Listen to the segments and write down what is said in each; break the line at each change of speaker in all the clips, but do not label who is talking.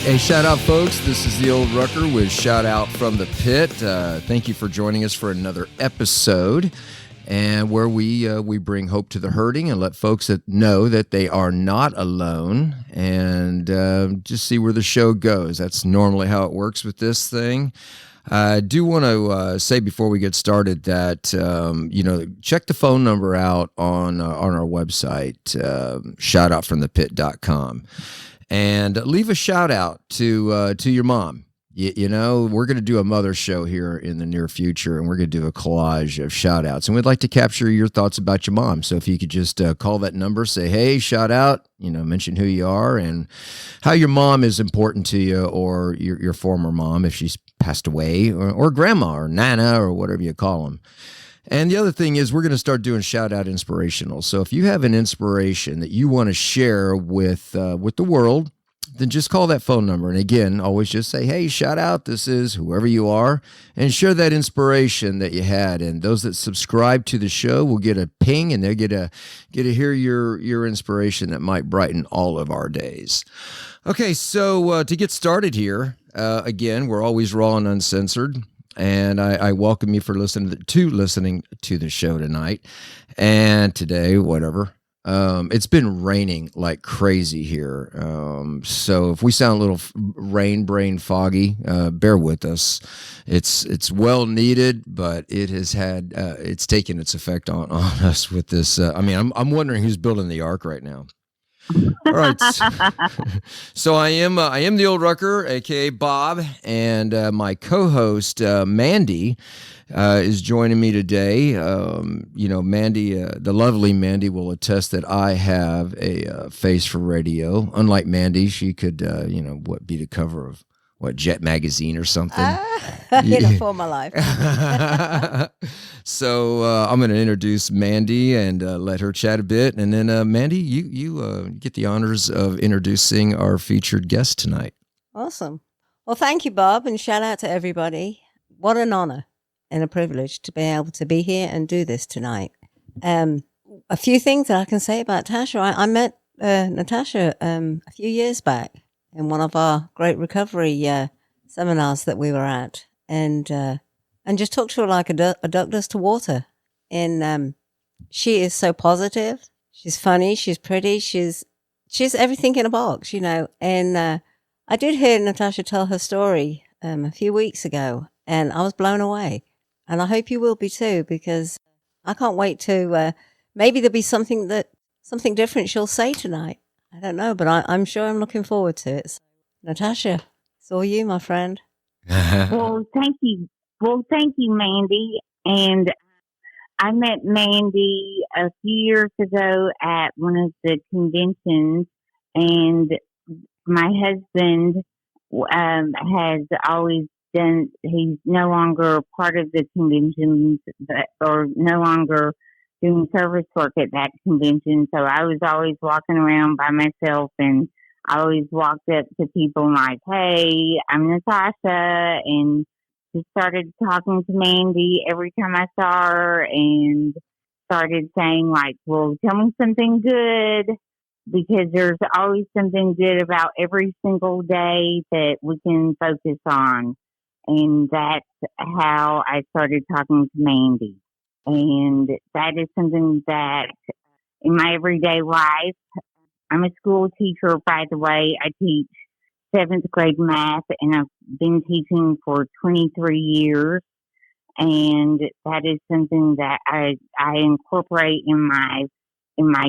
Hey, shout out, folks. This is the Old Rucker with Shout Out from the Pit. Thank you for joining us for another episode, and where we bring hope to the hurting and let folks know that they are not alone, and just see where the show goes. That's normally how it works with this thing. I do want to say before we get started that check the phone number out on our website, shoutoutfromthepit.com. And leave a shout out to your mom. You know, we're going to do a mother show here in the near future, and we're going to do a collage of shout outs. And we'd like to capture your thoughts about your mom. So if you could just call that number, say, hey, shout out, mention who you are and how your mom is important to you, or your former mom if she's passed away, or grandma or nana or whatever you call them. And the other thing is we're going to start doing shout out inspirational. So if you have an inspiration that you want to share with the world, then just call that phone number. And again, always just say, hey, shout out, this is whoever you are, and share that inspiration that you had. And those that subscribe to the show will get a ping, and they'll get to hear your inspiration that might brighten all of our days. Okay, so to get started here, again, we're always raw and uncensored. And I welcome you for listening to the show tonight and today, whatever. It's been raining like crazy here. So if we sound a little rain brain foggy, bear with us. It's well needed, but it has had it's taken its effect on us with this. I'm wondering who's building the ark right now. All right. So I am the Old Rucker, aka Bob, and my co-host Mandy is joining me today. Mandy, the lovely Mandy, will attest that I have a face for radio. Unlike Mandy, she could be the cover of Jet magazine or something.
For my life.
So I'm going to introduce Mandy and let her chat a bit, and then Mandy, you get the honors of introducing our featured guest tonight.
Awesome. Well, thank you, Bob, and shout out to everybody. What an honor and a privilege to be able to be here and do this tonight. A few things that I can say about Tasha. I met Natasha a few years back in one of our great recovery seminars that we were at, and just talked to her like a duck does to water. And she is so positive. She's funny. She's pretty. She's everything in a box, And I did hear Natasha tell her story a few weeks ago, and I was blown away. And I hope you will be too, because I can't wait to. Maybe there'll be something different she'll say tonight. I don't know, but I'm sure I'm looking forward to it. So, Natasha, it's all you, my friend.
Well, thank you. Well, thank you, Mandy. And I met Mandy a few years ago at one of the conventions, and my husband has always done. He's no longer part of the conventions, or no longer doing service work at that convention. So I was always walking around by myself, and I always walked up to people like, hey, I'm Natasha, and just started talking to Mandy every time I saw her, and started saying like, well, tell me something good, because there's always something good about every single day that we can focus on. And that's how I started talking to Mandy. And that is something that in my everyday life, I'm a school teacher, by the way. I teach 7th grade math, and I've been teaching for 23 years. And that is something that I incorporate in my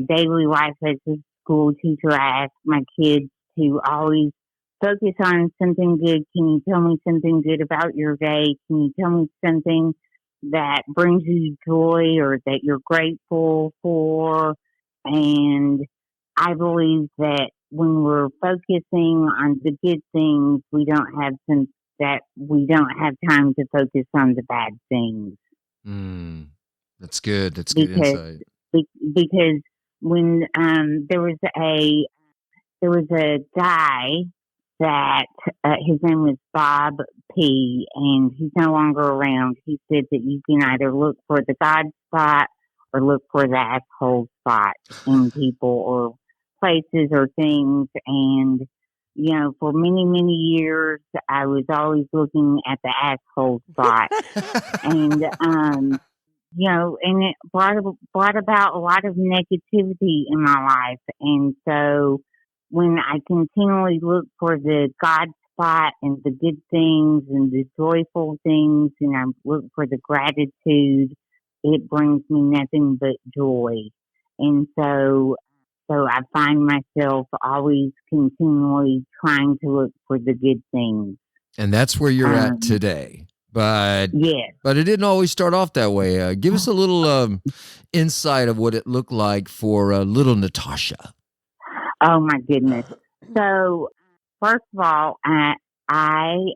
daily life as a school teacher. I ask my kids to always focus on something good. Can you tell me something good about your day? Can you tell me something that brings you joy or that you're grateful for? And I believe that when we're focusing on the good things, we don't have time to focus on the bad things.
That's good. That's good insight.
Because when there was a guy that his name was Bob P, and he's no longer around. He said that you can either look for the God spot or look for the asshole spot in people or places or things. And for many, many years, I was always looking at the asshole spot. And, and it brought about a lot of negativity in my life. And so when I continually look for the God spot and the good things and the joyful things, and I look for the gratitude, it brings me nothing but joy. And so I find myself always continually trying to look for the good things.
And that's where you're at today. But
yes.
But it didn't always start off that way. Give us a little insight of what it looked like for little Natasha.
Oh my goodness. So first of all, I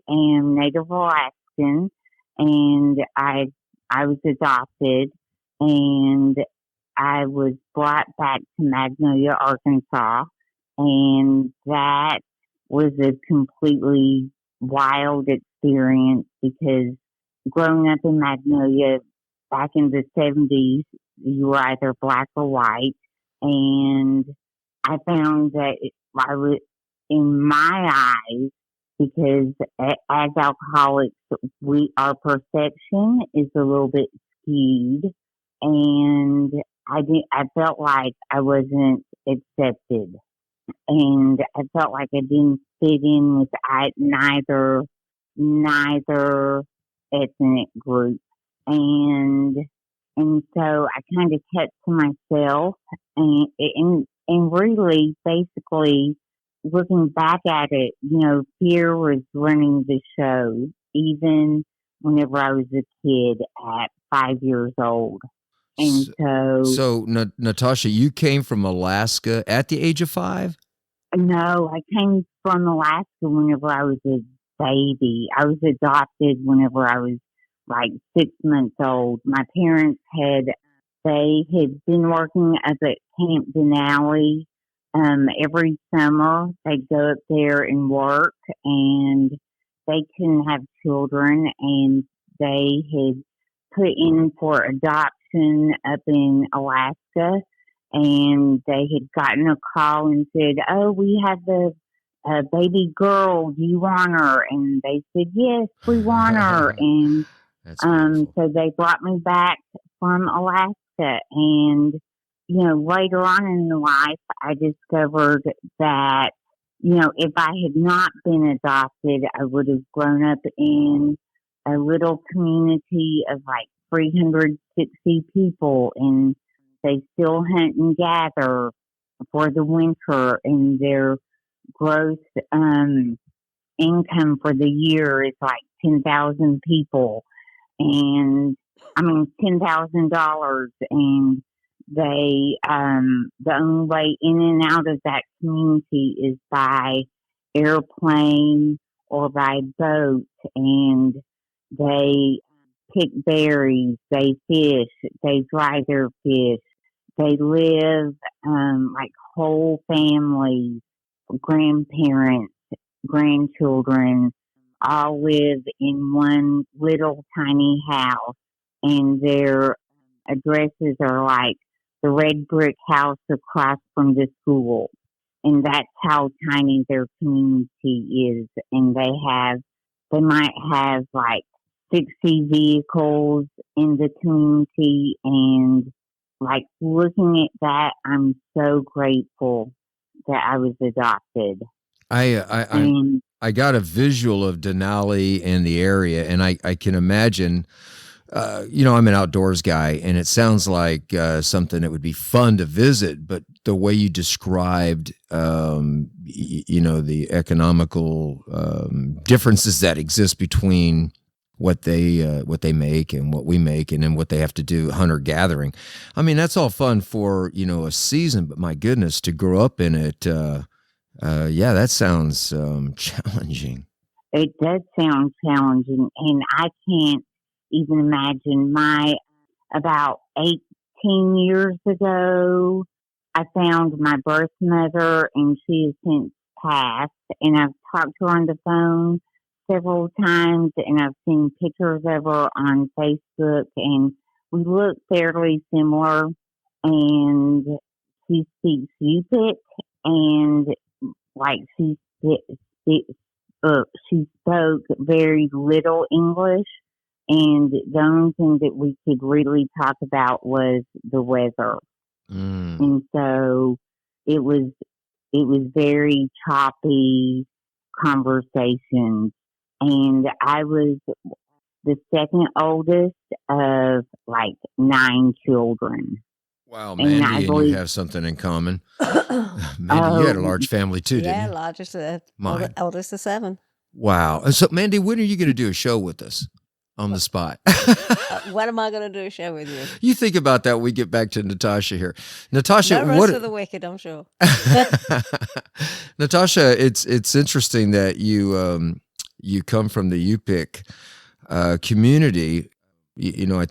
am Native Alaskan, and I was adopted, and I was brought back to Magnolia, Arkansas, and that was a completely wild experience because growing up in Magnolia back in the 70s, you were either black or white, and I found that I was, in my eyes, because as alcoholics, our perception is a little bit skewed, and I felt like I wasn't accepted, and I felt like I didn't fit in with neither ethnic group, and so I kind of kept to myself, and really, basically, looking back at it, fear was running the show, even whenever I was a kid at 5 years old. And
so Natasha, you came from Alaska at the age of 5?
No, I came from Alaska whenever I was a baby. I was adopted whenever I was like 6 months old. My parents they had been working up at Camp Denali. Every summer they'd go up there and work, and they couldn't have children, and they had put in for adoption up in Alaska, and they had gotten a call and said, "Oh, we have the baby girl. Do you want her?" And they said, "Yes, we want her." And so they brought me back from Alaska, and later on in life, I discovered that if I had not been adopted, I would have grown up in a little community of like 360 people, and they still hunt and gather for the winter, and their gross income for the year is like 10,000 people, and $10,000, and they the only way in and out of that community is by airplane or by boat, and they pick berries, they fish, they dry their fish, they live like whole families, grandparents, grandchildren, all live in one little tiny house, and their addresses are like the red brick house across from the school. And that's how tiny their community is. And they might have like 60 vehicles in the community. And like looking at that, I'm so grateful that I was adopted.
I got a visual of Denali and the area, and I can imagine. I'm an outdoors guy, and it sounds like something that would be fun to visit. But the way you described, the economical differences that exist between what they make and what we make, and then what they have to do hunter gathering. I mean, that's all fun for a season, but my goodness, to grow up in it, that sounds challenging.
It does sound challenging, and I can't even imagine. About 18 years ago, I found my birth mother, and she has since passed, and I've talked to her on the phone several times, and I've seen pictures of her on Facebook, and we look fairly similar, and she speaks Yupik, and like she she spoke very little English, and the only thing that we could really talk about was the weather.
Mm.
And so it was very choppy conversations. And I was the second oldest of like 9 children.
Wow,
And I
Mandy, and you
believe,
have something in common. Mandy, you had a
oh,
large family too,
Yeah,
didn't you?
largest,
Mine.
eldest of 7.
Wow. So, Mandy, when are you going to do a show with us on the spot?
When am I going to do a show with you?
You think about that when we get back to Natasha here. Natasha,
No rest for the wicked, I'm sure.
Natasha, it's interesting that you come from the Yupik community. I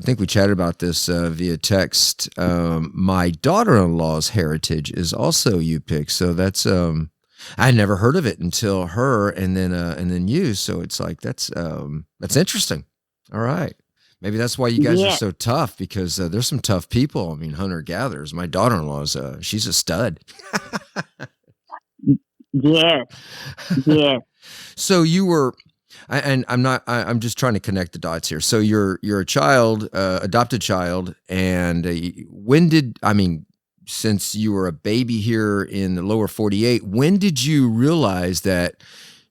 think we chatted about this via text. My daughter-in-law's heritage is also Yupik, so that's I never heard of it until her, and then you. So it's like that's interesting. All right. Maybe that's why you guys are
yeah,
so tough, because there's some tough people. I mean, hunter gatherers. My daughter-in-law's she's a stud.
yes, yes.
So you were, and I'm not. I'm just trying to connect the dots here. So you're a child, adopted child, and when did I mean? Since you were a baby here in the lower 48, when did you realize that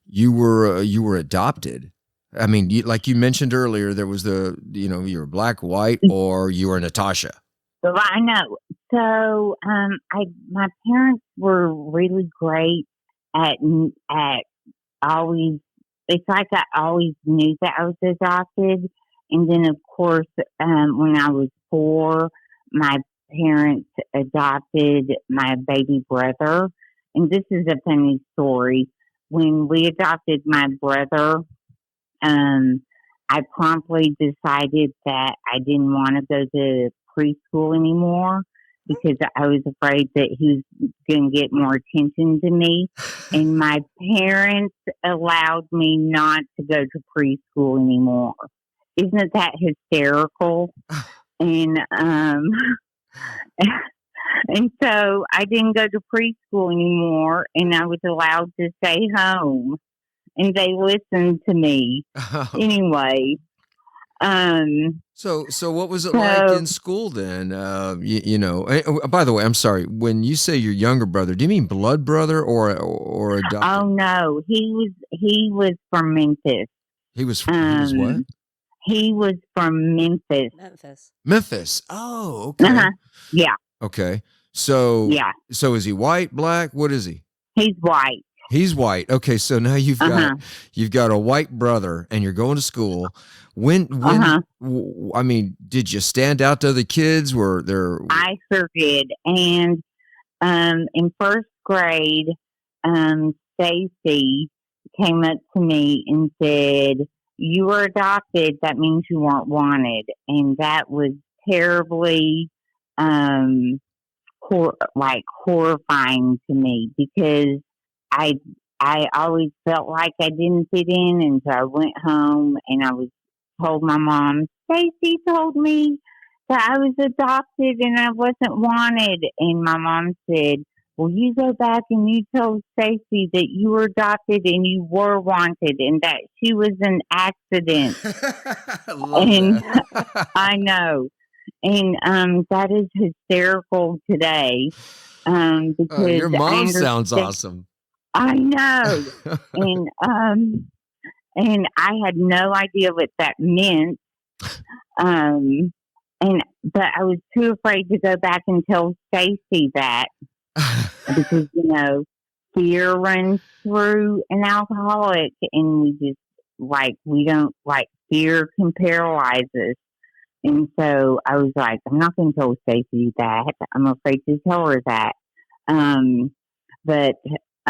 you were adopted? I mean, like you mentioned earlier, there was you were black, white, or you were Natasha.
So I know. So my parents were really great at always. It's like I always knew that I was adopted, and then of course, when I was 4, my parents adopted my baby brother. And this is a funny story. When we adopted my brother, um, I promptly decided that I didn't want to go to preschool anymore because I was afraid that he was going to get more attention to me. And my parents allowed me not to go to preschool anymore. Isn't that hysterical? And and so I didn't go to preschool anymore, and I was allowed to stay home, and they listened to me anyway.
So what was it like
So
in school then? By the way, I'm sorry. When you say your younger brother, do you mean blood brother or adopted?
oh no, he was from Memphis.
He was what?
Um, he was from Memphis.
Memphis.
Memphis. Oh,
Uh
okay.
huh. Yeah,
Okay. So
yeah.
so is he white, black? What is he?
He's white.
He's white. Okay, so now
Uh huh.
you've got a white brother and you're going to school. When
Uh huh.
I mean, did you stand out to other kids? Were there
I sure did. And in first grade, Stacy came up to me and said, "You were adopted. That means you weren't wanted," and that was terribly, um, horrifying to me because I I always felt like I didn't fit in, and so I went home and I was told my mom, Stacy told me that I was adopted and I wasn't wanted. And my mom said, well, you go back and you tell Stacy that you were adopted and you were wanted and that she was an accident.
I love
And
that.
I know. And that is hysterical today because
Your
I
mom sounds
understand.
awesome.
I know. And and I had no idea what that meant. Um, but I was too afraid to go back and tell Stacy that because fear runs through an alcoholic, and we just we don't fear can paralyze us. And so I was like, I'm not going to tell Stacy that. I'm afraid to tell her that. But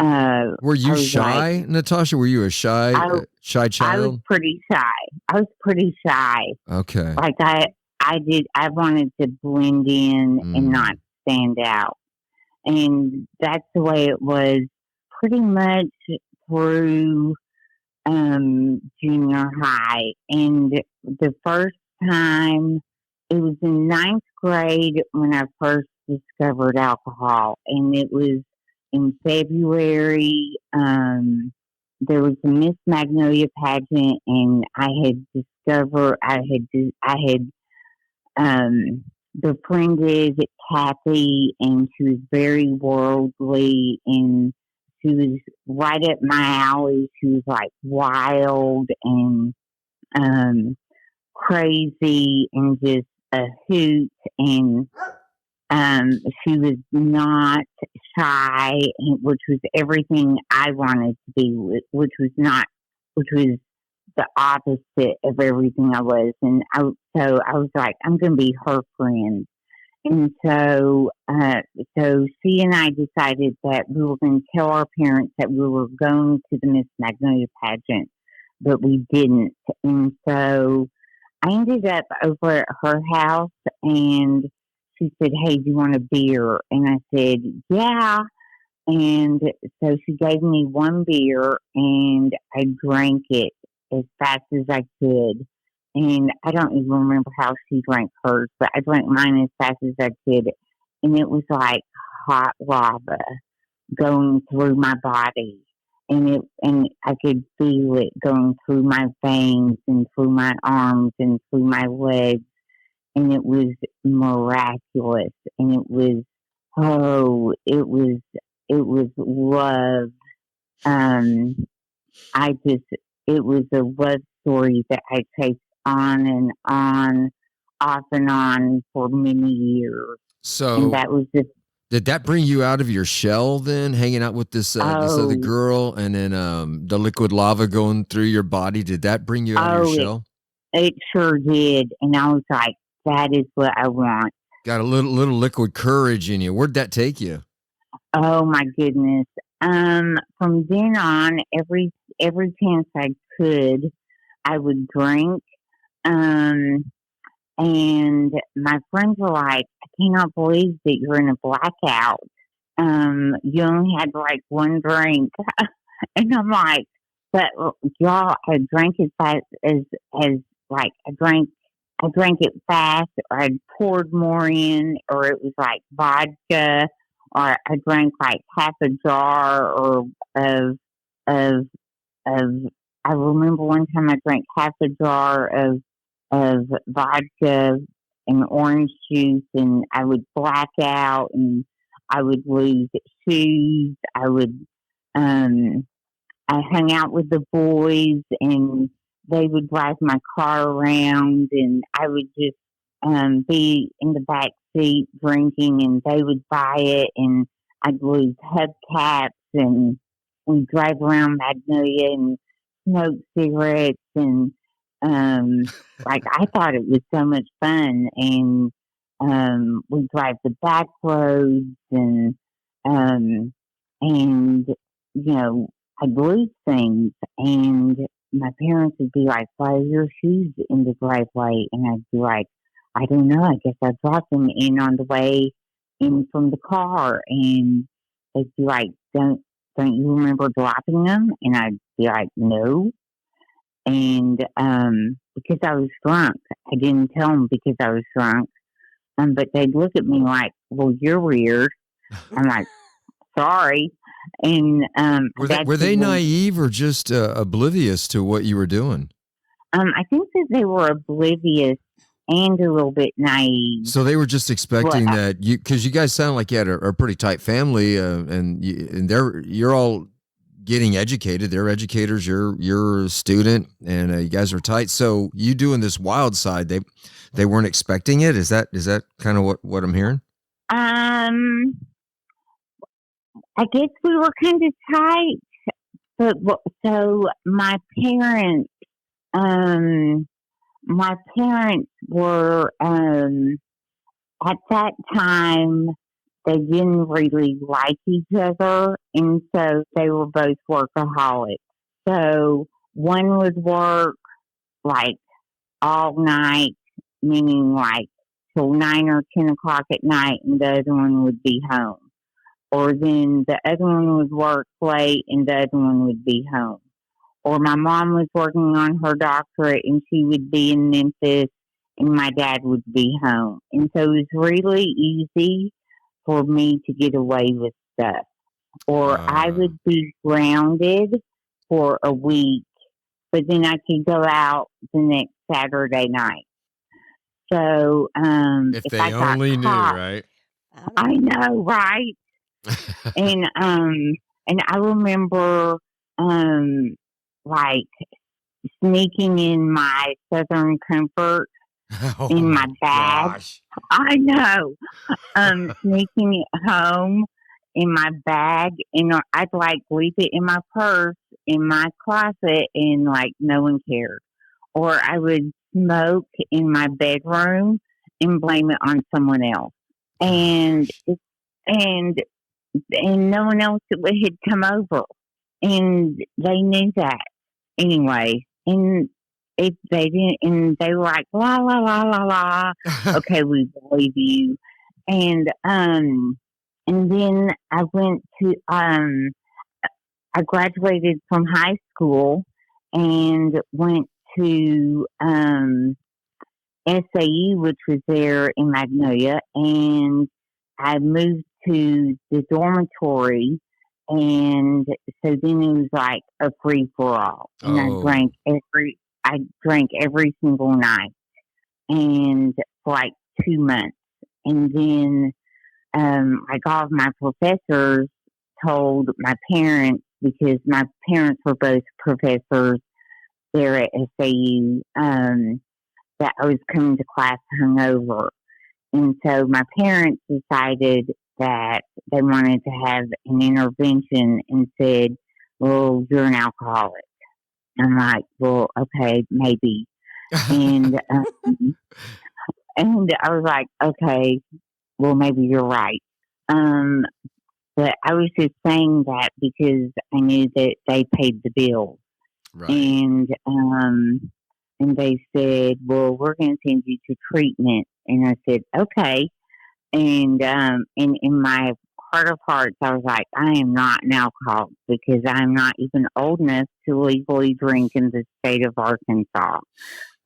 Were
I
you
was
shy, Natasha? Were you a shy
I
shy
I was
child?
pretty shy. I was pretty shy.
Okay.
Like I wanted to blend in and
Mm.
not stand out. And that's the way it was pretty much through junior high. And the first time, it was in ninth grade when I first discovered alcohol. And it was in February, there was a Miss Magnolia pageant, and I had discovered I had befriended Kathy, and she was very worldly, and she was right up my alley. She was like wild and um, crazy and just a hoot, and she was not shy, which was everything I wanted to be, which was the opposite of everything I was. So I was like, I'm going to be her friend. And so she and I decided that we were going to tell our parents that we were going to the Miss Magnolia pageant, but we didn't. And so I ended up over at her house, and she said, "Hey, do you want a beer?" And I said, "Yeah." And so she gave me one beer, and I drank it as fast as I could. And I don't even remember how she drank hers, but I drank mine as fast as I could. And it was like hot lava going through my body. And I could feel it going through my veins and through my arms and through my legs. And it was miraculous. And it was love. Um, it was a love story that I chased on and on, off and on for many years. And
So
that was just,
did that bring you out of your shell then, hanging out with this other
oh,
girl, and then the liquid lava going through your body? Did that bring you out of your
oh,
shell?
it sure did. And I was like, that is what I want.
Got a little liquid courage in you. Where'd that take you?
Oh my goodness. From then on, every chance I could, I would drink. Um, and my friends were like, I cannot believe that you're in a blackout. You only had like one drink. And I'm like, but y'all, I drank as fast as like I drank it fast, or I poured more in, or it was like vodka, or I drank like half a jar, or of of of. I remember one time I drank half a jar of vodka and orange juice, and I would black out, and I would lose shoes. Um, I hung out with the boys, and they would drive my car around, and I would just be in the back seat drinking, and they would buy it, and I'd lose hubcaps, and we'd drive around Magnolia and smoke cigarettes, and like I thought it was so much fun, and we'd drive the back roads, um, and you know I'd lose things, and my parents would be like, "Why are your shoes in the driveway?" And I'd be like, "I don't know. I guess I dropped them in on the way in from the car." And they'd be like, "Don't you remember dropping them?" And I'd be like, "No." And because I was drunk, I didn't tell them because I was drunk. But they'd look at me like, "Well, you're weird." I'm like, "Sorry." And
Were they naive or just oblivious to what you were doing?
I think that they were oblivious and a little bit naive.
So they were just expecting
But
that because you guys sound like you had a pretty tight family, and you're all getting educated. They're educators. You're a student, and you guys are tight. So you doing this wild side, they weren't expecting it. Is that kind of what I'm hearing?
I guess we were kind of tight. But so my parents were at that time they didn't really like each other, and so they were both workaholics. So one would work like all night, meaning like till 9 or 10 o'clock at night, and the other one would be home. Or then the other one would work late, and the other one would be home. Or my mom was working on her doctorate, and she would be in Memphis, and my dad would be home. And so it was really easy for me to get away with stuff. or I would be grounded for a week, but then I could go out the next Saturday night. So
If
if I
they
got
only knew,
caught,
right?
I know, right? And I remember like sneaking in my Southern Comfort
Oh
in my
my
bag.
gosh.
I know. Sneaking it home in my bag, and I'd like leave it in my purse in my closet, and like no one cared. Or I would smoke in my bedroom and blame it on someone else, and
Gosh.
and and no one else had come over, and they knew that anyway. And if they didn't, and they were like, la la la la la. Okay, we believe you. And and then I went to I graduated from high school and went to SAU, which was there in Magnolia, and I moved to the dormitory, and so then it was like a free for all, and
Oh.
I drank every single night, and for like 2 months, and then like all of my professors told my parents, because my parents were both professors there at SAU, that I was coming to class hungover. And so my parents decided that they wanted to have an intervention and said, well, you're an alcoholic. I'm like, well, okay, maybe. And, and I was like, okay, well, maybe you're right. Um, but I was just saying that because I knew that they paid the bills.
Right.
And they said, well, we're going to send you to treatment. And I said, okay. And in my heart of hearts, I was like, I am not an alcoholic because I'm not even old enough to legally drink in the state of Arkansas.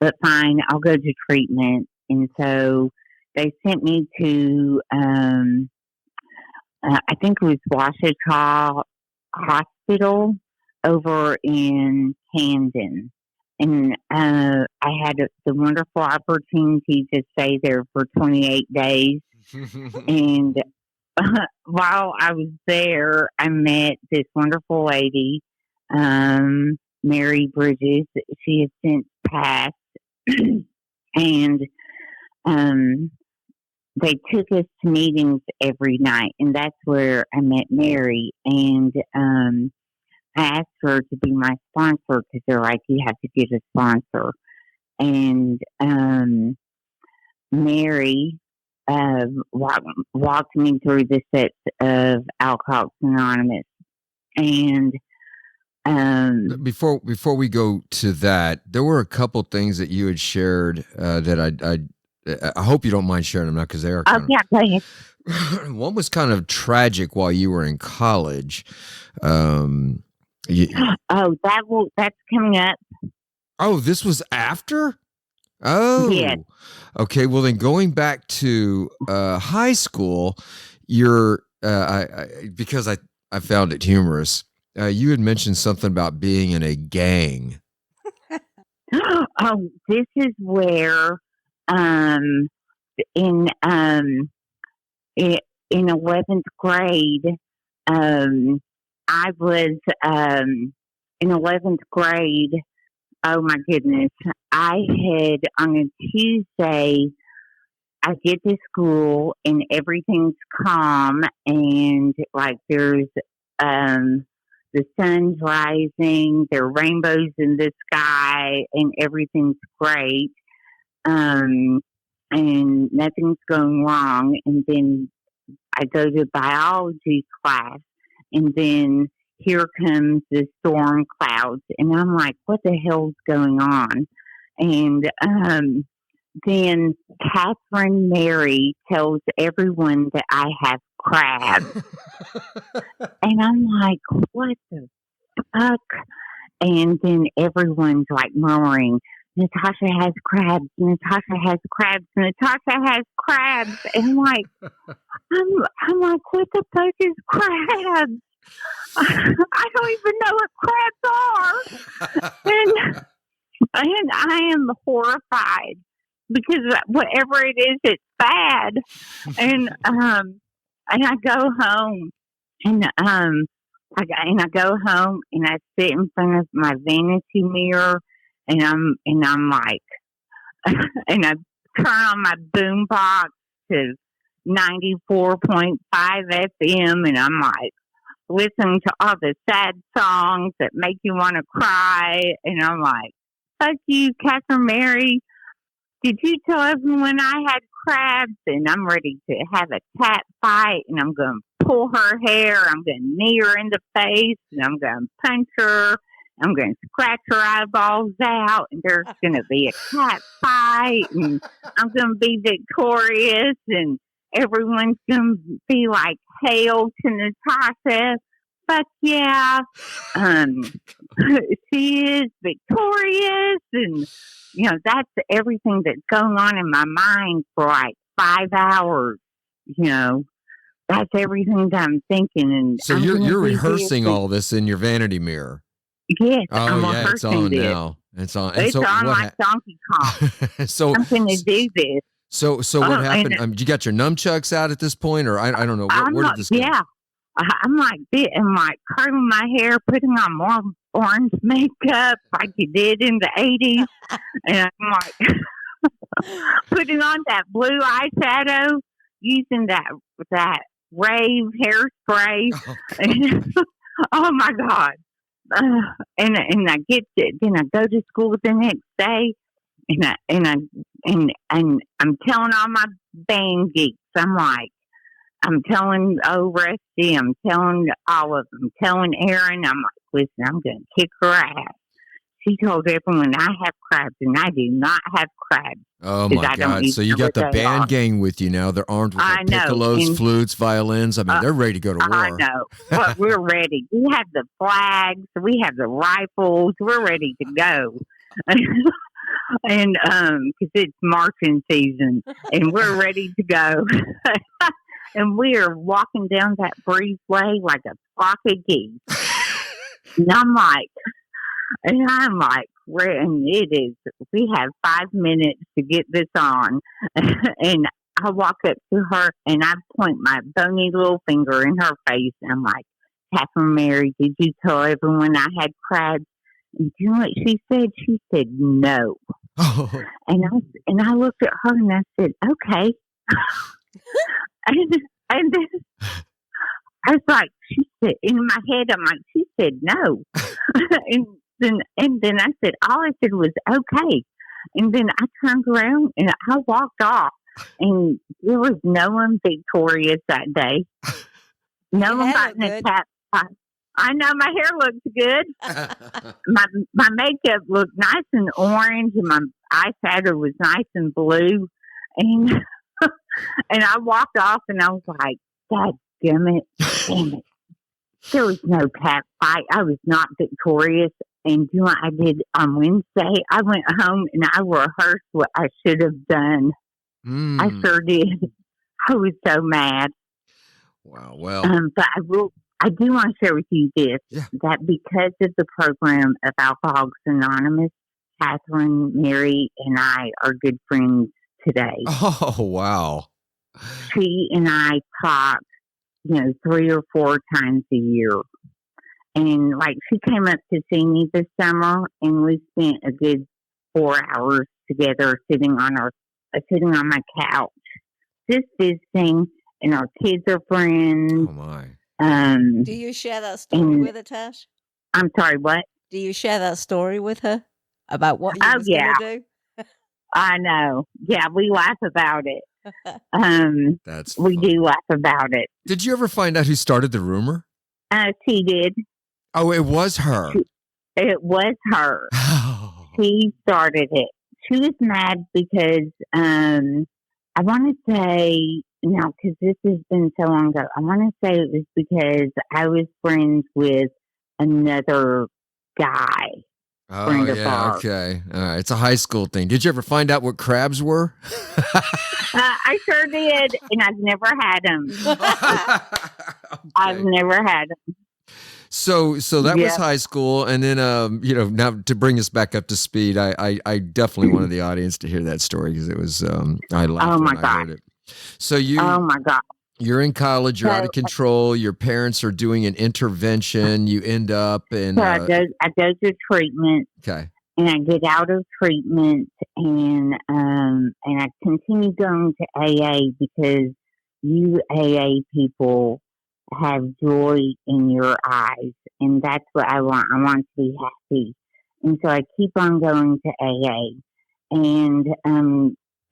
But fine, I'll go to treatment. And so they sent me to, I think it was Washita Hospital over in Camden. And I had the wonderful opportunity to stay there for 28 days. And while I was there, I met this wonderful lady, Mary Bridges. She has since passed. And they took us to meetings every night. And that's where I met Mary. And I asked her to be my sponsor because they're like, you have to get a sponsor. And Mary walked me through the steps of Alcoholics Anonymous. And
before we go to that, there were a couple things that you had shared that I hope you don't mind sharing them now because they are kind
yeah, go ahead.
One was kind of tragic while you were in college.
That's coming up.
Oh, this was after? Oh,
yes.
Okay. Well, then going back to high school, you're because I found it humorous. You had mentioned something about being in a gang.
This is where in 11th grade, I was in 11th grade. Oh my goodness! I had on a Tuesday. I get to school and everything's calm and like there's the sun's rising, there are rainbows in the sky, and everything's great. And nothing's going wrong. And then I go to biology class, and then here comes the storm clouds, and I'm like, what the hell's going on? And then Catherine Mary tells everyone that I have crabs. And I'm like, what the fuck? And then everyone's like murmuring, Natasha has crabs, Natasha has crabs, Natasha has crabs. And I'm like, what the fuck is crabs? I don't even know what crabs are. And I am horrified because whatever it is, it's bad. And I go home and I go home and I sit in front of my vanity mirror and I'm like and I turn on my boombox to 94.5 FM and I'm like listening to all the sad songs that make you want to cry and I'm like, fuck you, Catherine Mary. Did you tell everyone I had crabs? And I'm ready to have a cat fight and I'm going to pull her hair. I'm going to knee her in the face and I'm going to punch her. I'm going to scratch her eyeballs out and there's going to be a cat fight and I'm going to be victorious and everyone's going to be like, hail to Natasha. Fuck yeah. She is victorious and that's everything that's going on in my mind for like 5 hours. That's everything that I'm thinking. And
so you're rehearsing all this in your vanity mirror.
Yes,
oh,
I'm
yeah, it's on
this.
now. It's on. And
it's
so
on like Donkey Kong.
So
I'm going to do this.
So what happened? You got your nunchucks out at this point, or I don't know. Where did this go?
Yeah, I'm like this. I'm like curling my hair, putting on more orange makeup like you did in the 80s, and I'm like putting on that blue eyeshadow, using that rave hairspray. Oh my God! And I get it. Then I go to school the next day, and I'm telling all my band geeks. I'm telling Rusty. I'm telling all of them. I'm telling Erin. I'm like, listen, I'm going to kick her ass. She told everyone I have crabs, and I do not have crabs.
Oh my God! So you got the band gang with you now. They're armed with piccolos, flutes, violins. I mean, they're ready to go to war.
I know, but we're ready. We have the flags. We have the rifles. We're ready to go. And because it's marching season, and we're ready to go. And we are walking down that breezeway like a flock of geese. And I'm like, and it is, we have 5 minutes to get this on. And I walk up to her and I point my bony little finger in her face. And I'm like, Catherine Mary, did you tell everyone I had crabs? And do you know what she said? She said, no.
Oh.
And I looked at her and I said, okay. and then I was like, she said, in my head, I'm like, she said no. and then I said, all I said was okay. And then I turned around and I walked off. And there was no one victorious that day. No one got in a cat fight. I know my hair looked good. my makeup looked nice and orange, and my eyeshadow was nice and blue. And and I walked off, and I was like, God damn it. There was no cat fight. I was not victorious. And you know what I did on Wednesday? I went home and I rehearsed what I should have done. I sure did. I was so mad.
Wow. Well,
but I do want to share with you this, that because of the program of Alcoholics Anonymous, Catherine, Mary, and I are good friends today.
Oh, wow.
She and I talk, 3 or 4 times a year. And like she came up to see me this summer and we spent a good 4 hours together sitting on my couch, just visiting, and our kids are friends.
Oh my.
Do you share that story with her, Tash?
I'm sorry, what?
Do you share that story with her about what you was going to do?
I know. Yeah, we laugh about it.
We
do laugh about it.
Did you ever find out who started the rumor?
She did.
Oh, it was her.
It was her. She started it. She was mad because I want to say, because this has been so long ago, I want to say it was because I was friends with another guy.
Oh, yeah, okay. All right. It's a high school thing. Did you ever find out what crabs were?
I sure did, and I've never had them.
Okay.
I've never had them.
So that was
Yep.
high school, and then now to bring us back up to speed, I definitely wanted the audience to hear that story because it was I
Oh
laughed
my
when I
God.
heard it. So
Oh my God.
you're in college, you're out
So,
of control, your parents are doing an intervention, you end up in
I go to treatment,
okay.
and I get out of treatment, and I continue going to AA because you AA people have joy in your eyes, and that's what I want. I want to be happy, and so I keep on going to AA. And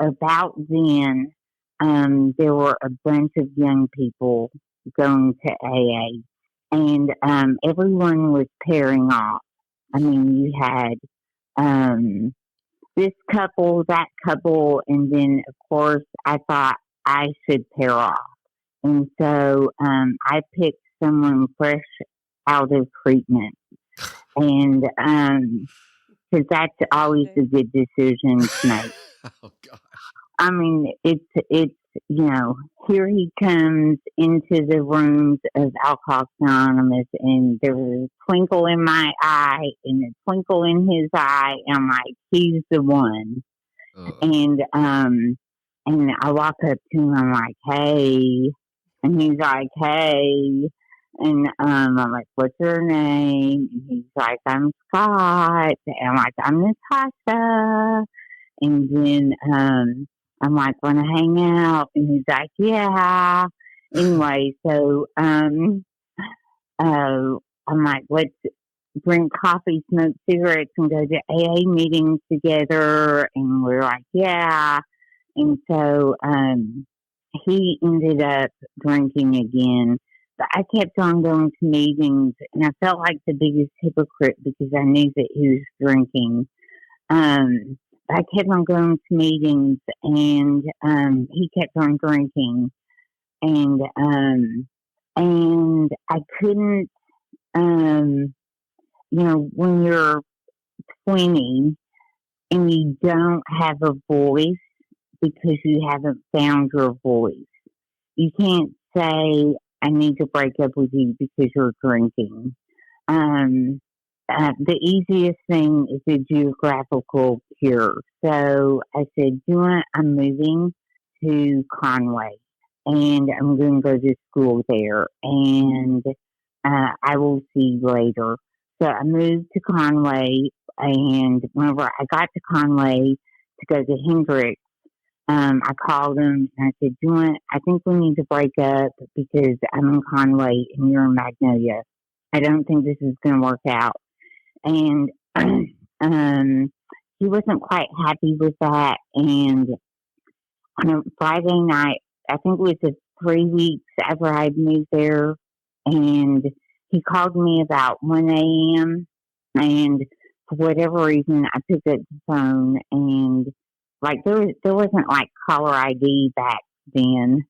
about then, there were a bunch of young people going to AA, and everyone was pairing off. I mean, you had um, this couple, that couple, and then of course I thought I should pair off, and so I picked someone fresh out of treatment, and because that's always a good decision to make.
Oh gosh.
I mean, it's you know, here he comes into the rooms of Alcoholics Anonymous, and there was a twinkle in my eye and a twinkle in his eye, and I'm like, he's the one.
Uh,
And I walk up to him, I'm like, hey, and he's like, hey, and I'm like, what's your name? And he's like, I'm Scott, and I'm like, I'm Natasha. And then I'm like, want to hang out? And he's like, yeah. Anyway, so I'm like, let's drink coffee, smoke cigarettes, and go to AA meetings together. And we're like, yeah. And so he ended up drinking again. But I kept on going to meetings, and I felt like the biggest hypocrite because I knew that he was drinking. Um, I kept on going to meetings, and he kept on drinking, and I couldn't. Um, when you're 20 and you don't have a voice because you haven't found your voice, you can't say, "I need to break up with you because you're drinking." Um, the easiest thing is a geographical cure. So I said, you know what? I'm moving to Conway, and I'm going to go to school there, and I will see you later. So I moved to Conway, and whenever I got to Conway to go to Hendrix, I called him and I said, you know what? I think we need to break up because I'm in Conway and you're in Magnolia. I don't think this is going to work out. And um, he wasn't quite happy with that. And on a Friday night, I think it was 3 weeks after I'd moved there, and he called me about 1 a.m. And for whatever reason, I picked up the phone, and like there wasn't like caller ID back then.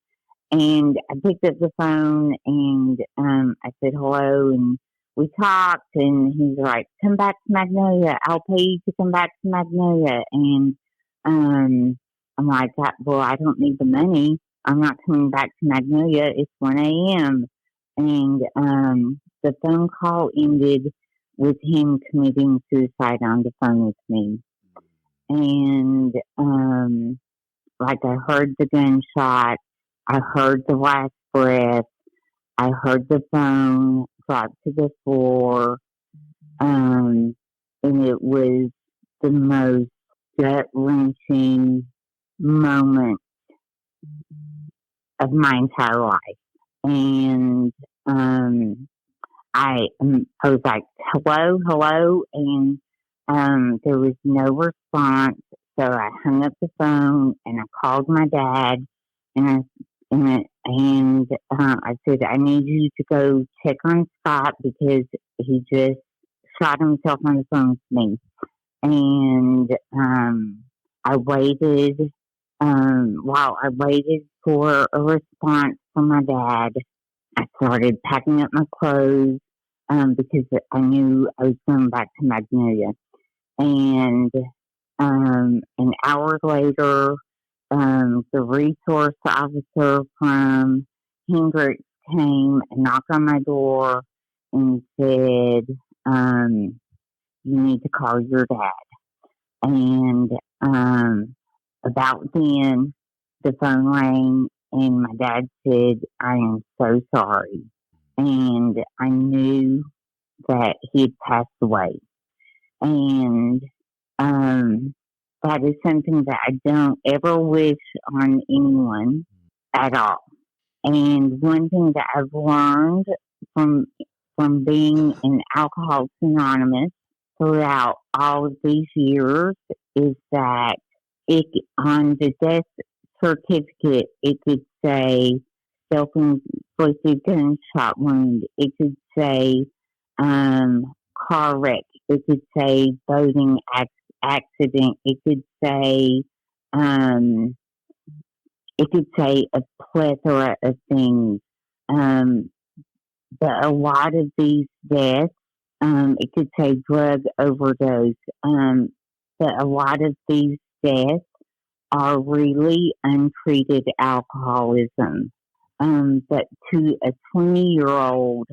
And I picked up the phone, and I said hello, and we talked, and he's like, come back to Magnolia. I'll pay you to come back to Magnolia. And I'm like, well, I don't need the money. I'm not coming back to Magnolia. It's 1 a.m. And the phone call ended with him committing suicide on the phone with me. And like I heard the gunshot, I heard the last breath, I heard the phone drop to the floor, and it was the most gut wrenching moment of my entire life. And I was like, hello, hello, and there was no response. So I hung up the phone and I called my dad, and I said, I need you to go check on Scott because he just shot himself on the phone with me. And I waited. While I waited for a response from my dad, I started packing up my clothes because I knew I was going back to Magnolia. And an hour later, the resource officer from Hendrix came and knocked on my door and said, you need to call your dad. And about then, the phone rang, and my dad said, I am so sorry. And I knew that he had passed away. And that is something that I don't ever wish on anyone at all. And one thing that I've learned from being in Alcoholics Anonymous throughout all of these years is that it on the death certificate it could say self-inflicted gunshot wound. It could say car wreck. It could say boating accident. Um, it could say a plethora of things. Um, but a lot of these deaths, it could say drug overdose. But a lot of these deaths are really untreated alcoholism. But to a 20-year-old,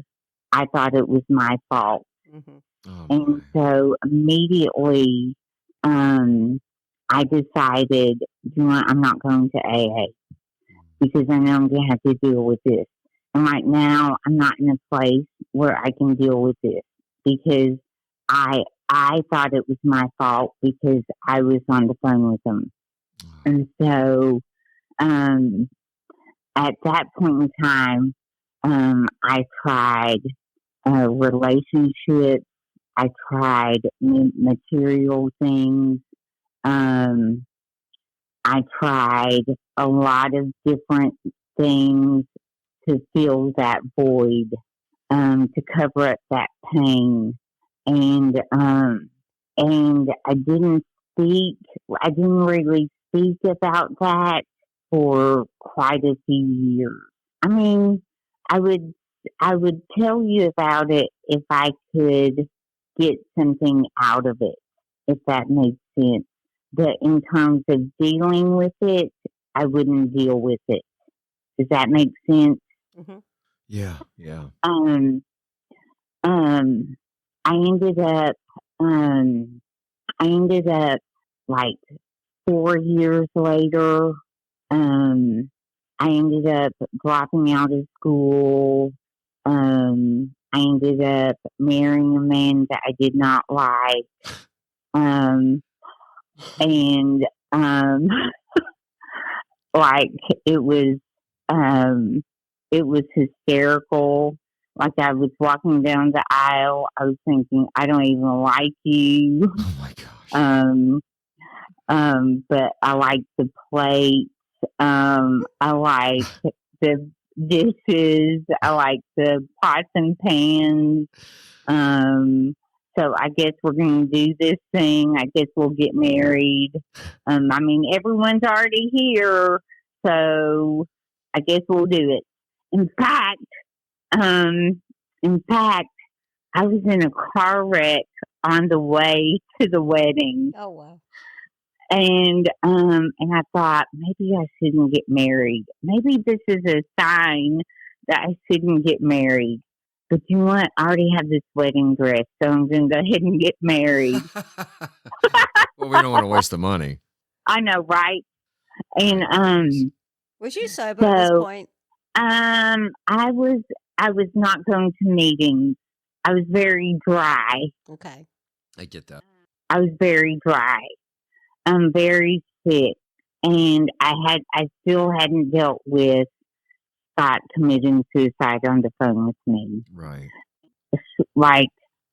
I thought it was my fault.
Mm-hmm.
Oh,
And
boy.
so immediately, I decided, you know what, I'm not going to AA because I know I'm going to have to deal with this. And right now, I'm not in a place where I can deal with this because I thought it was my fault because I was on the phone with them. And so, at that point in time, I tried relationships. I tried material things. Um, I tried a lot of different things to fill that void, to cover up that pain. And I didn't speak, I didn't really speak about that for quite a few years. I mean, I would, I would tell you about it if I could get something out of it, if that makes sense. But in terms of dealing with it, I wouldn't deal with it. Does that make sense?
Mm-hmm.
Yeah, yeah.
Um, um, I ended up, um, I ended up like 4 years later. I ended up dropping out of school. I ended up marrying a man that I did not like. Um, and um, like it was, um, it was hysterical. Like I was walking down the aisle, I was thinking, I don't even like you.
Oh my gosh.
Um, but I like the plates. I like the dishes. I like the pots and pans. Um, so I guess we're going to do this thing. I guess we'll get married. I mean, everyone's already here, so I guess we'll do it. In fact, um, in fact, I was in a car wreck on the way to the wedding.
Oh, wow.
And I thought maybe I shouldn't get married. Maybe this is a sign that I shouldn't get married. But you know what? I already have this wedding dress, so I'm going to go ahead and get married.
Well, we don't want to waste the money.
I know, right? And
Was you sober at this
so
point?
I was not going to meetings. I was very dry.
Okay.
I get that.
I was very dry. I'm very sick, and I still hadn't dealt with Scott committing suicide on the phone with me.
Right.
Like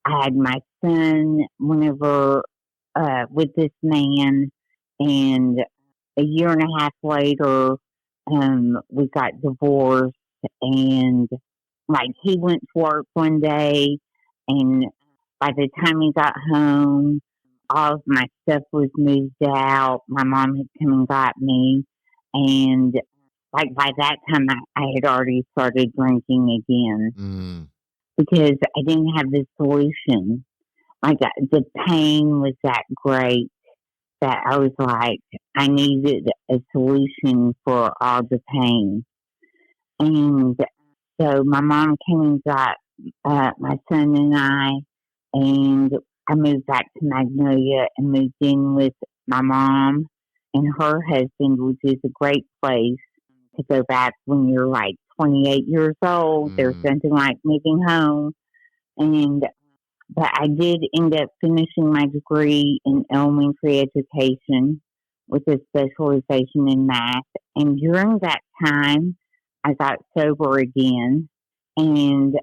I had my son whenever with this man, and a year and a half later, we got divorced, and like he went to work one day, and by the time he got home, all of my stuff was moved out. My mom had come and got me, and like by that time, I had already started drinking again
Mm.
because I didn't have the solution. Like the pain was that great that I was like, I needed a solution for all the pain. And so my mom came and got my son and I moved back to Magnolia and moved in with my mom and her husband, which is a great place to go back when you're like 28 years old. There's something like moving home. But I did end up finishing my degree in elementary education with a specialization in math. And during that time, I got sober again. And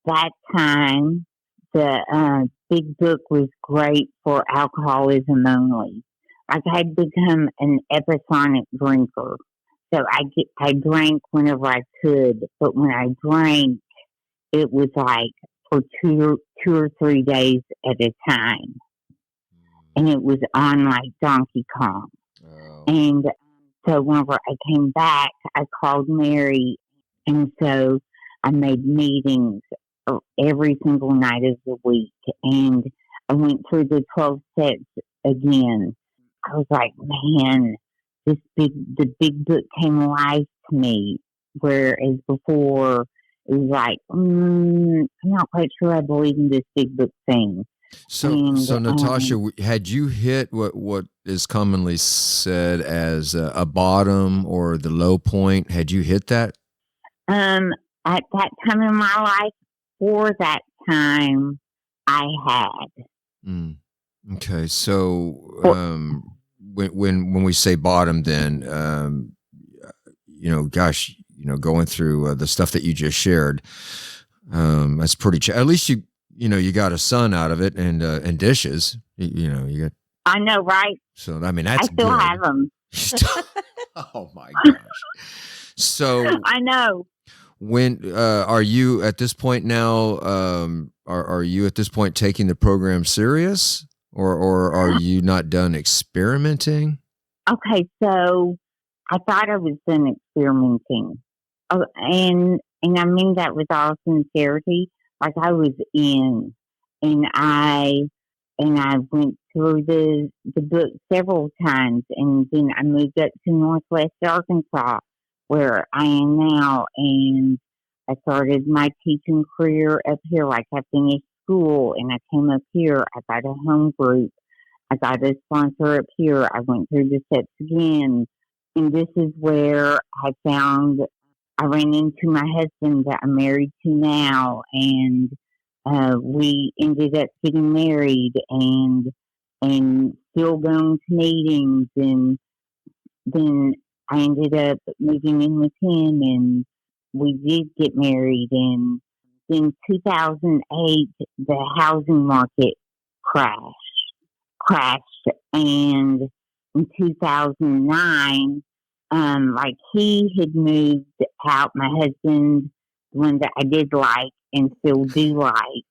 that time, the big book was great for alcoholism only. Like I'd become an episodic drinker. So I drank whenever I could, but when I drank, it was like for two or 3 days at a time. And it was on like Donkey Kong.
Oh.
And so whenever I came back, I called Mary. And so I made meetings every single night of the week. And I went through the 12 steps again. I was like, man, the big book came alive to me. Whereas before, it was like, I'm not quite sure I believe in this big book thing.
So Natasha, had you hit what is commonly said as a bottom or the low point? Had you hit that?
At that time in my life, for that time, I had.
Okay, so when we say bottom, then gosh, going through the stuff that you just shared, that's pretty. At least you got a son out of it and dishes. You got.
I know, right?
So I mean, that's
I still
good.
have them.
Oh my gosh! So
I know.
When are you at this point now? Are you at this point taking the program serious, or are you not done experimenting?
Okay, so I thought I was done experimenting, and I mean that with all sincerity. Like I was in, and I went through the book several times, and then I moved up to Northwest Arkansas, where I am now, and I started my teaching career up here. Like I finished school, and I came up here. I got a home group. I got a sponsor up here. I went through the steps again, and this is where I ran into my husband that I'm married to now, and we ended up getting married and still going to meetings, and then I ended up moving in with him, and we did get married. And in 2008, the housing market crashed, and in 2009, like he had moved out. My husband, the one that I did like and still do like,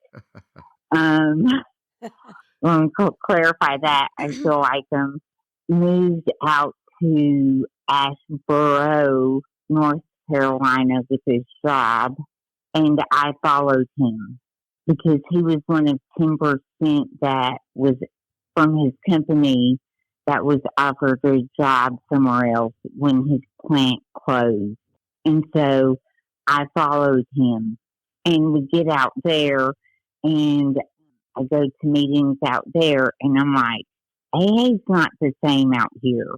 let me clarify that. I still like him. Moved out to Asheboro, North Carolina with his job, and I followed him because he was one of 10% that was from his company that was offered a job somewhere else when his plant closed. And so I followed him, and we get out there, and I go to meetings out there, and I'm like, AA's not the same out here.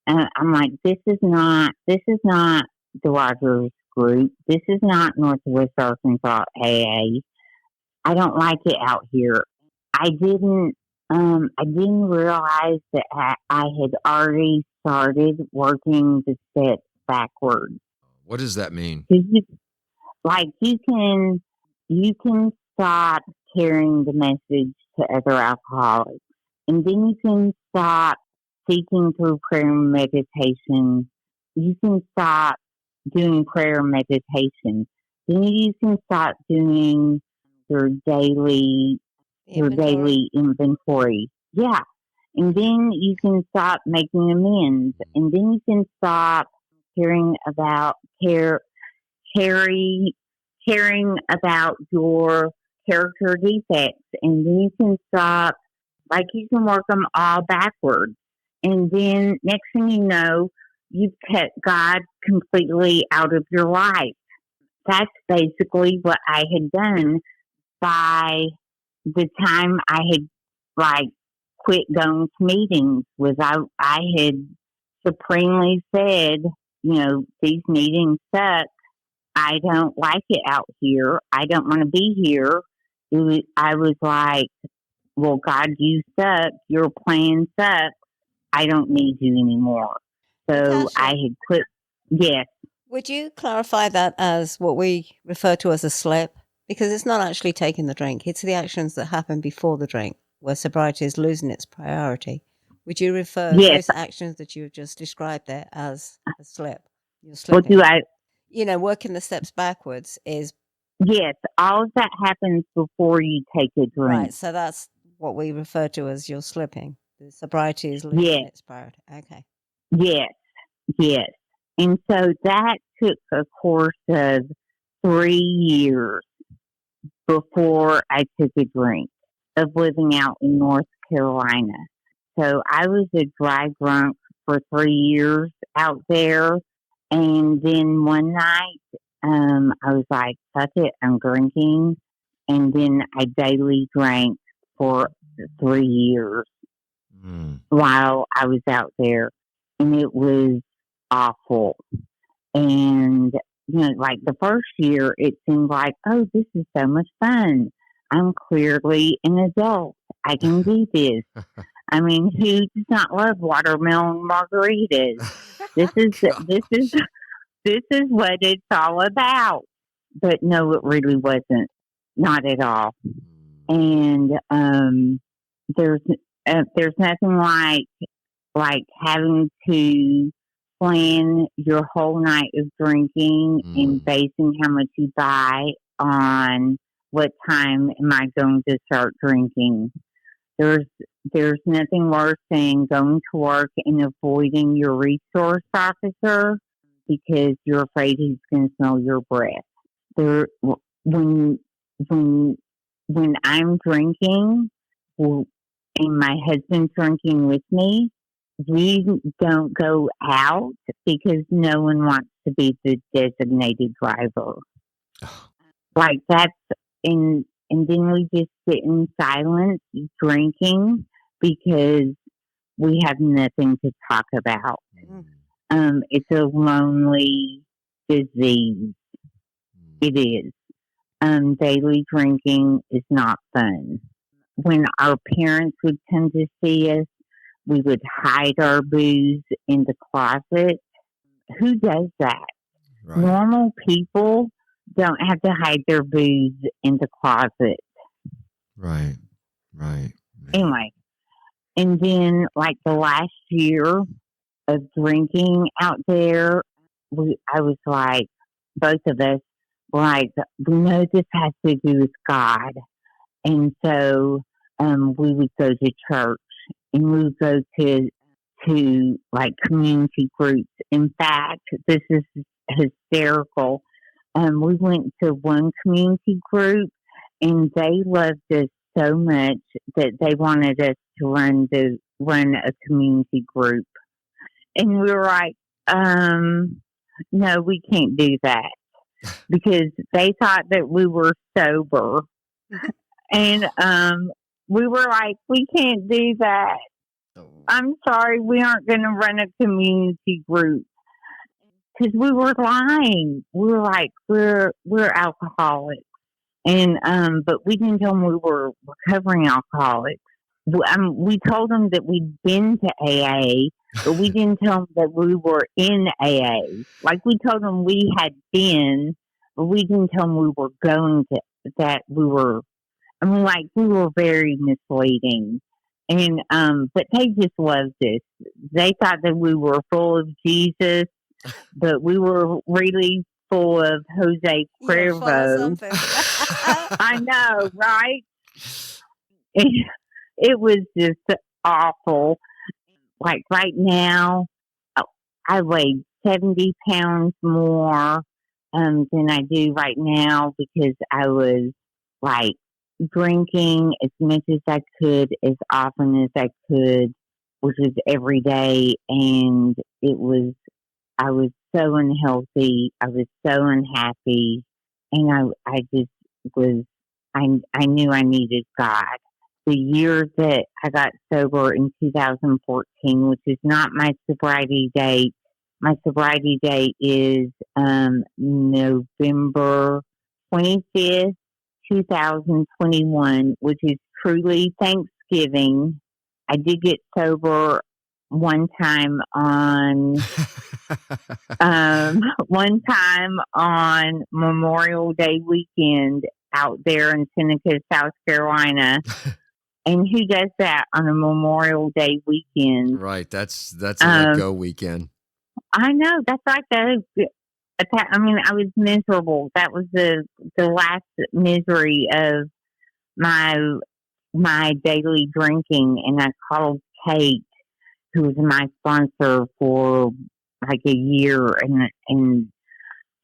I'm like, this is not the Rogers group. This is not Northwest Arkansas AA. I don't like it out here. I didn't realize that I had already started working the steps backwards.
What does that mean?
Like you can stop carrying the message to other alcoholics, and then you can stop seeking through prayer and meditation. You can stop doing prayer and meditation. Then you can stop doing your daily inventory. Yeah. And then you can stop making amends. And then you can stop caring about caring about your character defects. And then you can stop, like you can work them all backwards. And then next thing you know, you've cut God completely out of your life. that's basically what I had done by the time I had like quit going to meetings. Was I had supremely said, these meetings suck. I don't like it out here. I don't want to be here. I was like, well, God, you suck. Your plan sucks. I don't need you anymore. So I
Natasha,
had quit. Yes,
would you clarify that as what we refer to as a slip? Because it's not actually taking the drink, it's the actions that happen before the drink, where sobriety is losing its priority. Would you refer
yes.
those actions that you've just described there as a slip? You're
What do
slipping.
I?
Working the steps backwards is
Yes, all of that happens before you take a
right.
drink.
So that's what we refer to as you're slipping. The sobriety is losing
Yes,
its priority. Okay.
yes, yes. And so that took a course of 3 years before I took a drink of living out in North Carolina. So I was a dry drunk for 3 years out there. And then one night, I was like, fuck it, I'm drinking. And then I daily drank for 3 years while I was out there. And it was awful. And, like the first year, it seemed like, oh, this is so much fun. I'm clearly an adult. I can do this. I mean, who does not love watermelon margaritas? This is
God.
this is what it's all about. But no, it really wasn't. Not at all. And there's there's nothing like having to plan your whole night of drinking and basing how much you buy on what time am I going to start drinking. There's there's nothing worse than going to work and avoiding your resource officer because you're afraid he's going to smell your breath. There, when when when I'm drinking and my husband's drinking with me, we don't go out because no one wants to be the designated driver. Like that's and then we just sit in silence drinking because we have nothing to talk about. It's a lonely disease. It is. Daily drinking is not fun. When our parents would come to see us, we would hide our booze in the closet. Who does that?
Right.
Normal people don't have to hide their booze in the closet.
Right.
Anyway, and then like the last year of drinking out there, I was like, both of us, like, we know this has to do with God. And so we would go to church and we would go to like community groups. In fact, this is hysterical. We went to one community group and they loved us so much that they wanted us to run a community group. And we were like, no, we can't do that because they thought that we were sober. And we were like, we can't do that. I'm sorry, we aren't going to run a community group because we were lying. We were like, we're alcoholics, and but we didn't tell them we were recovering alcoholics. We told them that we'd been to AA, but we didn't tell them that we were in AA. Like we told them we had been, but we didn't tell them we were going to. That we were. I mean, like we were very misleading, and but they just loved us. They thought that we were full of Jesus, but we were really full of Jose
You're full of
Cuervo.
something.
I know, right? It was just awful. Like right now, I weigh 70 pounds more than I do right now because I was like drinking as much as I could, as often as I could, which was every day. And I was so unhealthy. I was so unhappy. and I just was, I knew I needed God. The year that I got sober in 2014, which is not my sobriety date. My sobriety date is November 25th, 2021, which is truly Thanksgiving. I did get sober one time on one time on Memorial Day weekend out there in Seneca, South Carolina. And who does that on a Memorial Day weekend?
Right. That's a let go weekend.
I know. That's like I mean, I was miserable. That was the last misery of my daily drinking. And I called Kate, who was my sponsor for like a year, and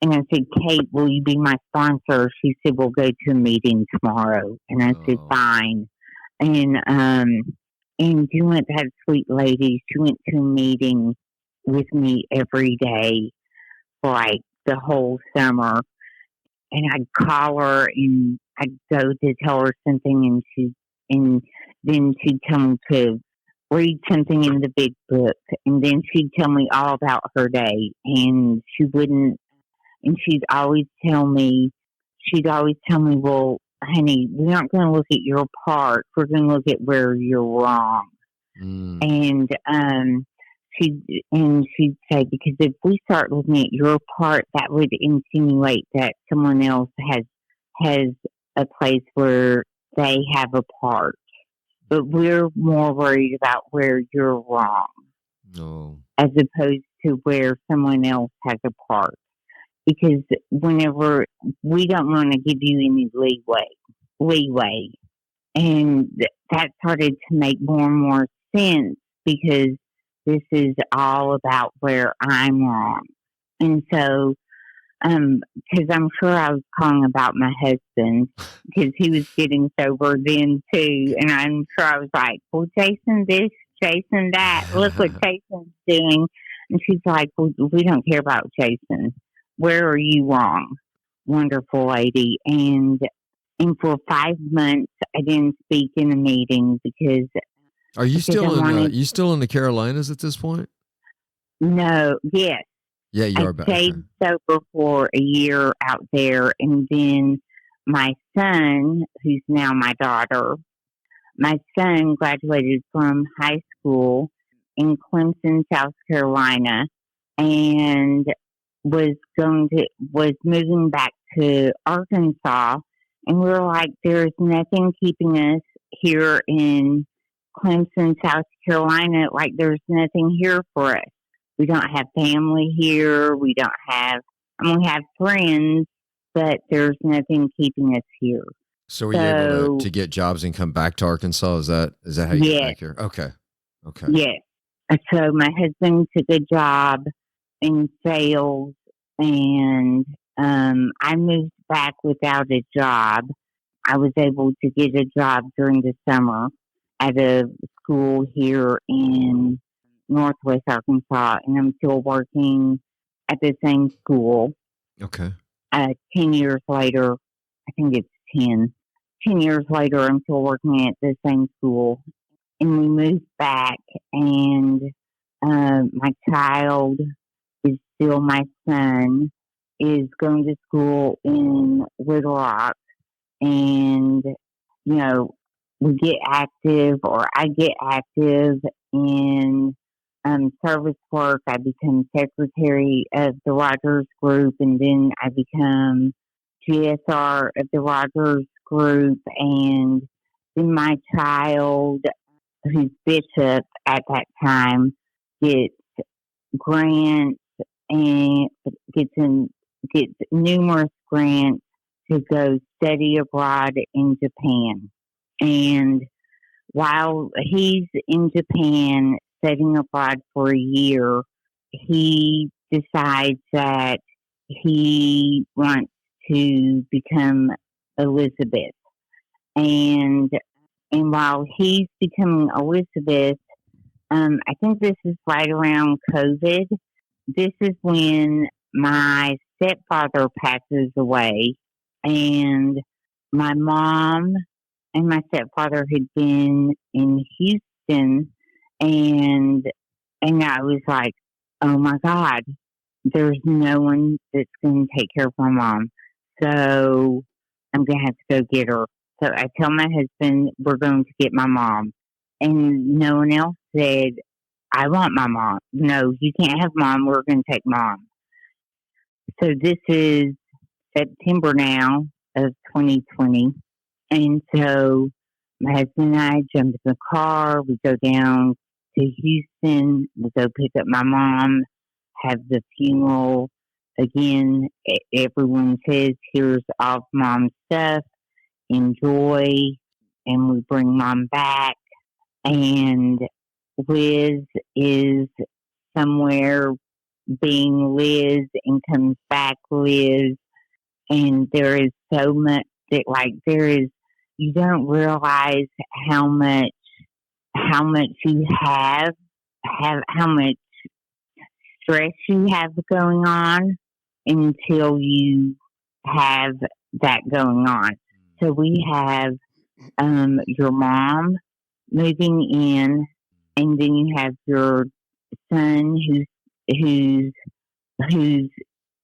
I said, Kate, will you be my sponsor? She said, we'll go to a meeting tomorrow. And I said, fine. And she went, that sweet lady, she went to a meeting with me every day for like the whole summer. And I'd call her and I'd go to tell her something, and then she'd tell me to read something in the big book. And then she'd tell me all about her day. And she'd always tell me, well, honey, we're not going to look at your part. We're going to look at where you're wrong. And she'd say, because if we start looking at your part, that would insinuate that someone else has a place where they have a part. But we're more worried about where you're wrong, as opposed to where someone else has a part. Because whenever we don't want to give you any leeway. And that started to make more and more sense, because this is all about where I'm wrong. And so, because I'm sure I was calling about my husband, because he was getting sober then too. And I'm sure I was like, well, Jason this, Jason that, look what Jason's doing. And she's like, well, we don't care about Jason. Where are you wrong? Wonderful lady. And for 5 months, I didn't speak in a meeting because.
Are you still in the Carolinas at this point?
No. Yes.
Yeah, you are
I stayed sober for a year out there, and then my son, who's now my daughter, my son graduated from high school in Clemson, South Carolina, and was moving back to Arkansas, and we were like, there's nothing keeping us here in Clemson, South Carolina. Like, there's nothing here for us. We don't have family here. We have friends, but there's nothing keeping us here.
So were you able to get jobs and come back to Arkansas? Is that how you got back here? Okay.
Yes. So my husband took a job in sales, and I moved back without a job. I was able to get a job during the summer at a school here in Northwest Arkansas, and I'm still working at the same school.
Okay.
10 years later, I think it's 10. 10 years later, I'm still working at the same school. And we moved back, and my child is still my son, is going to school in Little Rock. And, we get active, or I get active in service work. I become secretary of the Rogers Group, and then I become GSR of the Rogers Group. And then my child, who's Bishop at that time, gets grants and gets numerous grants to go study abroad in Japan. And while he's in Japan studying abroad for a year, he decides that he wants to become Elizabeth. And while he's becoming Elizabeth, I think this is right around COVID. This is when my stepfather passes away. and my mom and my stepfather had been in Houston, and I was like, oh my God, there's no one that's going to take care of my mom. So I'm going to have to go get her. So I tell my husband, we're going to get my mom. And no one else said, I want my mom. No, you can't have mom. We're going to take mom. So this is September now of 2020. And so my husband and I jump in the car. We go down to Houston. We go pick up my mom, have the funeral. Again, everyone says, here's all of mom's stuff. Enjoy. And we bring mom back. And Liz is somewhere being Liz and comes back Liz. And there is so much that, like, you don't realize how much you how much stress you have going on until you have that going on. So we have your mom moving in, and then you have your son who's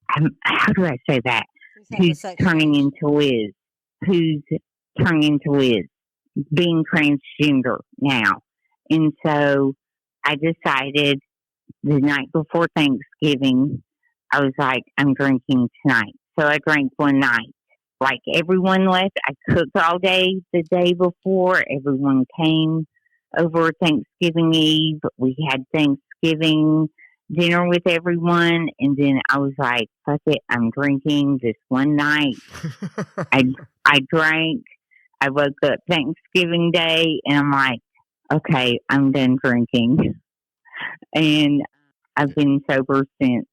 how do I say that? Who's turning into Liz? Who's turning into Liz? Being transgender now. And so I decided the night before Thanksgiving, I was like, I'm drinking tonight. So I drank one night. Like everyone left, I cooked all day the day before. Everyone came over Thanksgiving Eve. We had Thanksgiving dinner with everyone. And then I was like, fuck it, I'm drinking this one night. I drank. I woke up Thanksgiving Day and I'm like, okay, I'm done drinking. And I've been sober since.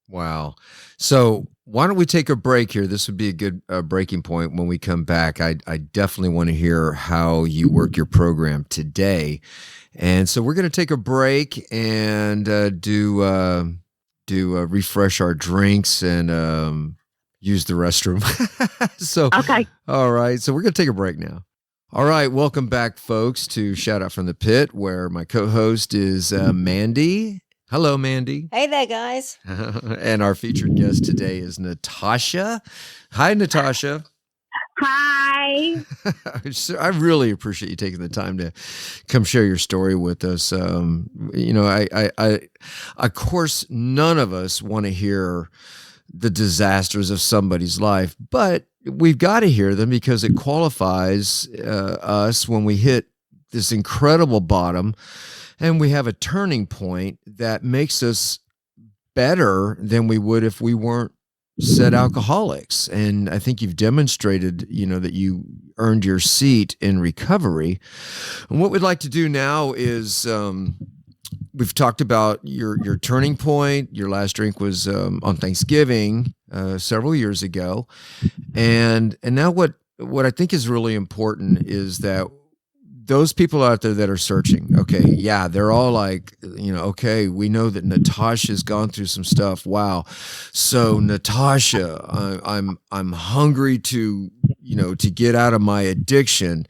Wow. So why don't we take a break here? This would be a good breaking point. When we come back, I definitely want to hear how you work your program today. And so we're going to take a break and refresh our drinks and use the restroom. So,
okay.
All right. So we're going to take a break now. All right. Welcome back, folks, to Shout Out from the Pit, where my co-host is Mandy. Hello, Mandy.
Hey there, guys.
And our featured guest today is Natasha. Hi, Natasha.
Hi.
I really appreciate you taking the time to come share your story with us. Of course, none of us want to hear the disasters of somebody's life, but we've got to hear them because it qualifies us when we hit this incredible bottom and we have a turning point that makes us better than we would if we weren't said alcoholics. And I think you've demonstrated, that you earned your seat in recovery. And what we'd like to do now is we've talked about your turning point. Your last drink was on Thanksgiving several years ago. And now what I think is really important is that those people out there that are searching, okay, yeah, they're all like, okay, we know that Natasha's gone through some stuff. Wow. So Natasha, I'm hungry to get out of my addiction.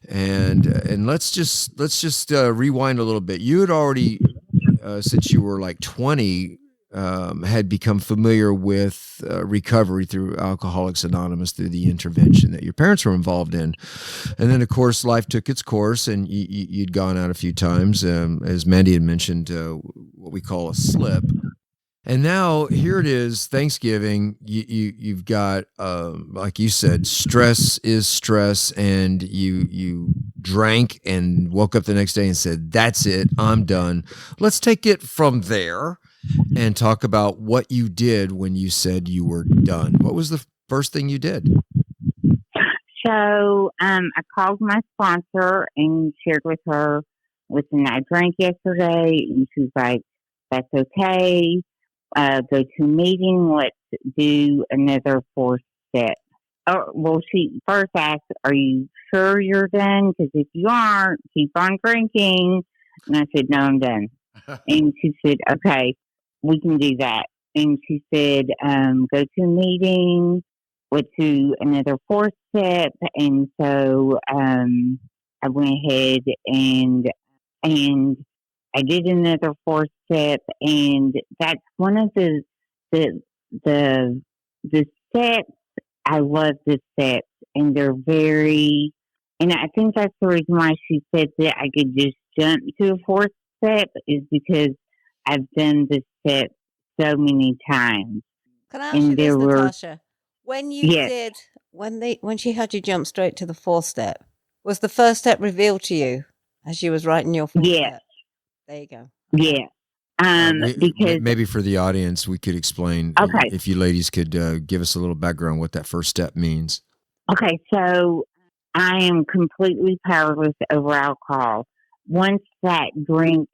And let's just rewind a little bit. You had already, since you were like 20, had become familiar with recovery through Alcoholics Anonymous, through the intervention that your parents were involved in. And then, of course, life took its course and you'd gone out a few times, as Mandy had mentioned, what we call a slip. And now here it is, Thanksgiving. You've got, like you said, stress is stress, and you drank and woke up the next day and said, "That's it, I'm done." Let's take it from there and talk about what you did when you said you were done. What was the first thing you did?
So I called my sponsor and shared with her, listen, I drank yesterday, and she was like, "That's okay. Go to a meeting. Let's do another 4 step." Oh, well, she first asked, "Are you sure you're done? Because if you aren't, keep on drinking." And I said, "No, I'm done." And she said, "Okay, we can do that." And she said, "Go to a meeting. went to another fourth step, and so I went ahead and I did another fourth step, and that's one of the the the steps. I love the steps, and they're very. And I think that's the reason why she said that I could just jump to a fourth step is because I've done the steps so many times,
Can I ask you
and
this,
there were
Natasha? When you
yes,
did, when she had you jump straight to the fourth step, was the first step revealed to you as she was writing your fourth
yes,
step? There you go. Okay.
yes. Because
Maybe for the audience, we could explain
okay,
if you ladies could give us a little background what that first step means.
okay, so I am completely powerless over alcohol. Once that drink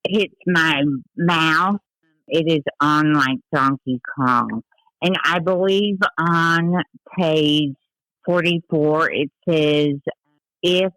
hits my mouth, it is on like Donkey Kong. And I believe on page 44, it says, if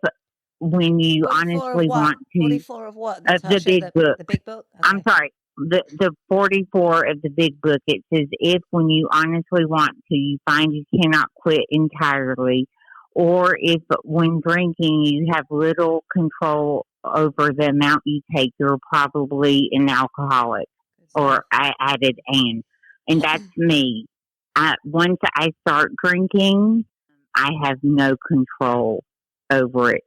when you
44 of
honestly
what?
want to,
44 of what,
of the
Natasha?
big book,
The big book?
I'm
Okay.
sorry, the 44 of the big book, it says, if when you honestly want to, you find you cannot quit entirely, or if when drinking you have little control over the amount you take, you're probably an alcoholic.
Good stuff.
Or I added and that's me. Once I start drinking, I have no control over it.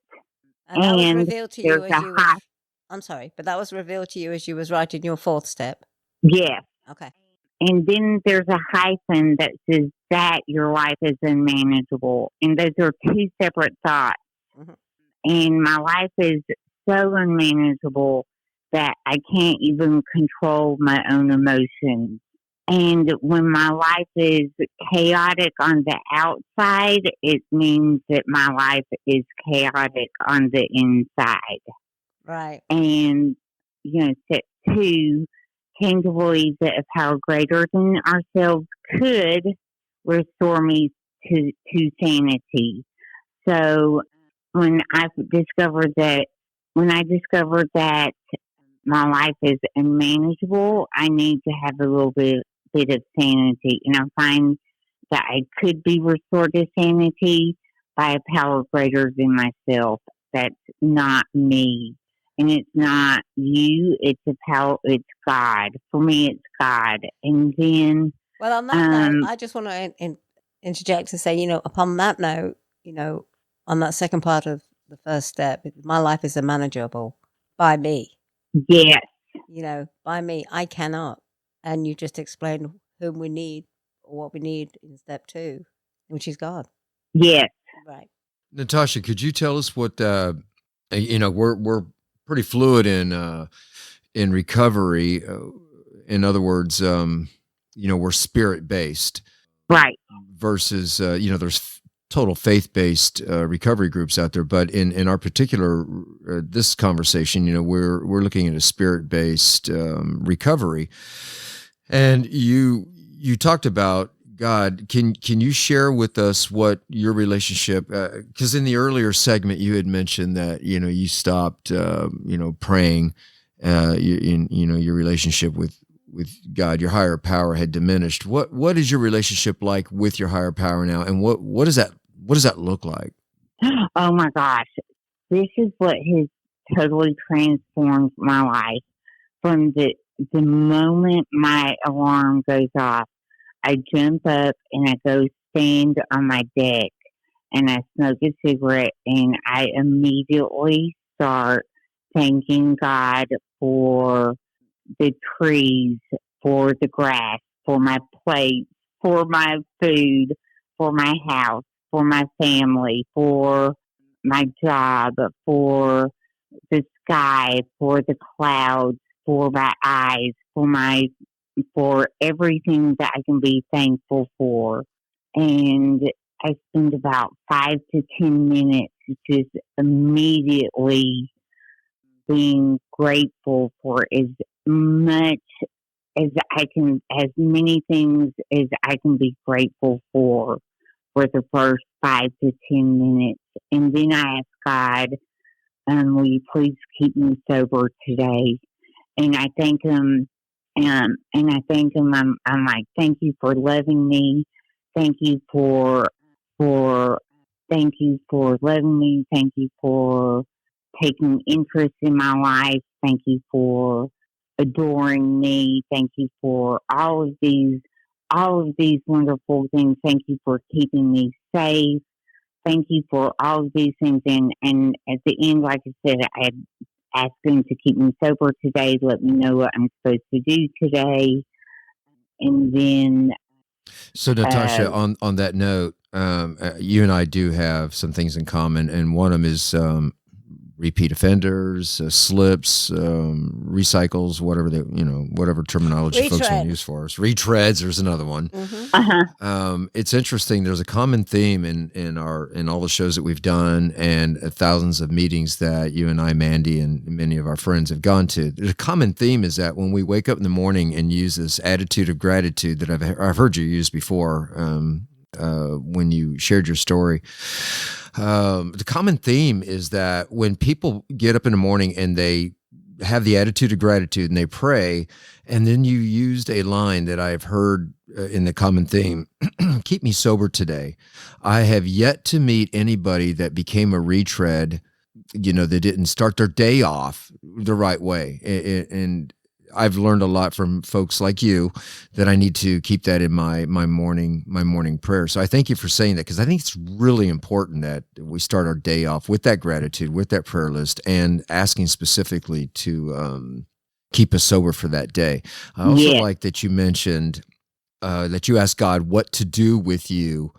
And that was
And
revealed to you
there's
as
a
you
high,
was, I'm sorry, but that was revealed to you as you was writing your fourth step.
yes.
Okay.
And then there's a hyphen that says that your life is unmanageable. And those are two separate thoughts.
Mhm.
And my life is so unmanageable that I can't even control my own emotions. And when my life is chaotic on the outside, it means that my life is chaotic on the inside.
Right.
And, step two, came to believe that a power greater than ourselves could restore me to sanity. So when I discovered that, when I discovered that my life is unmanageable, I need to have a little bit of sanity. And I find that I could be restored to sanity by a power greater than myself. That's not me. And it's not you, it's a power, it's God. For me, it's God. And then,
Well, on that note,
um,
I just want to interject to say, upon that note, on that second part of the first step, my life is unmanageable by me,
yes,
by me. I cannot. And you just explained whom we need or what we need in step two, which is God.
yes.
Right.
Natasha, could you tell us what we're pretty fluid in recovery. In other words, we're spirit based
Right.
versus there's total faith based recovery groups out there. But in our particular this conversation, we're looking at a spirit based recovery, and you talked about God. Can you share with us what your relationship? Because in the earlier segment, you had mentioned that you stopped praying. Your relationship with God, your higher power, had diminished. What is your relationship like with your higher power now, and what does that look like?
Oh my gosh. This is what has totally transformed my life. From the moment my alarm goes off, I jump up and I go stand on my deck and I smoke a cigarette and I immediately start thanking God for the trees, for the grass, for my plate, for my food, for my house, for my family, for my job, for the sky, for the clouds, for my eyes, for everything that I can be thankful for. And I spend about 5 to 10 minutes just immediately being grateful for as much as many things as I can be grateful for the first 5 to 10 minutes. And then I ask God, will you please keep me sober today? And I thank him, and I thank him. I'm like, thank you for loving me. Thank you for thank you for loving me. Thank you for taking interest in my life. Thank you for adoring me. Thank you for all of these wonderful things. Thank you for keeping me safe. Thank you for all of these things. And at the end, like I said, I had asked them to keep me sober today, let me know what I'm supposed to do today. And then,
So, Natasha, on that note, you and I do have some things in common, and one of them is repeat offenders, slips, recycles, whatever whatever terminology folks want to use for us. Retreads. There's another one. It's interesting. There's a common theme in all the shows that we've done and thousands of meetings that you and I, Mandy, and many of our friends have gone to. The common theme is that when we wake up in the morning and use this attitude of gratitude that I've heard you use before when you shared your story. The common theme is that when people get up in the morning and they have the attitude of gratitude and they pray, and then you used a line that I've heard in the common theme, keep me sober today. I have yet to meet anybody that became a retread, they didn't start their day off the right way. And I've learned a lot from folks like you that I need to keep that in my morning prayer. So I thank you for saying that, because I think it's really important that we start our day off with that gratitude, with that prayer list, and asking specifically to keep us sober for that day. I also like that you mentioned that you asked God what to do with you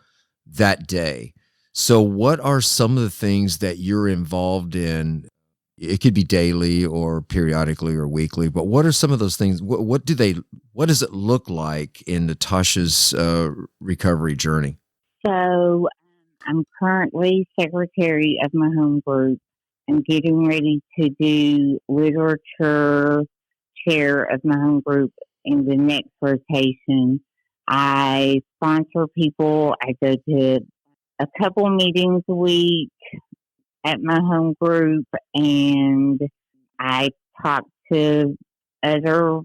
that day. So what are some of the things that you're involved in? It could be daily or periodically or weekly, but what are some of those things? What does it look like in Natasha's recovery journey?
So I'm currently secretary of my home group. I'm getting ready to do literature chair of my home group in the next rotation. I sponsor people. I go to a couple meetings a week at my home group, and I talk to other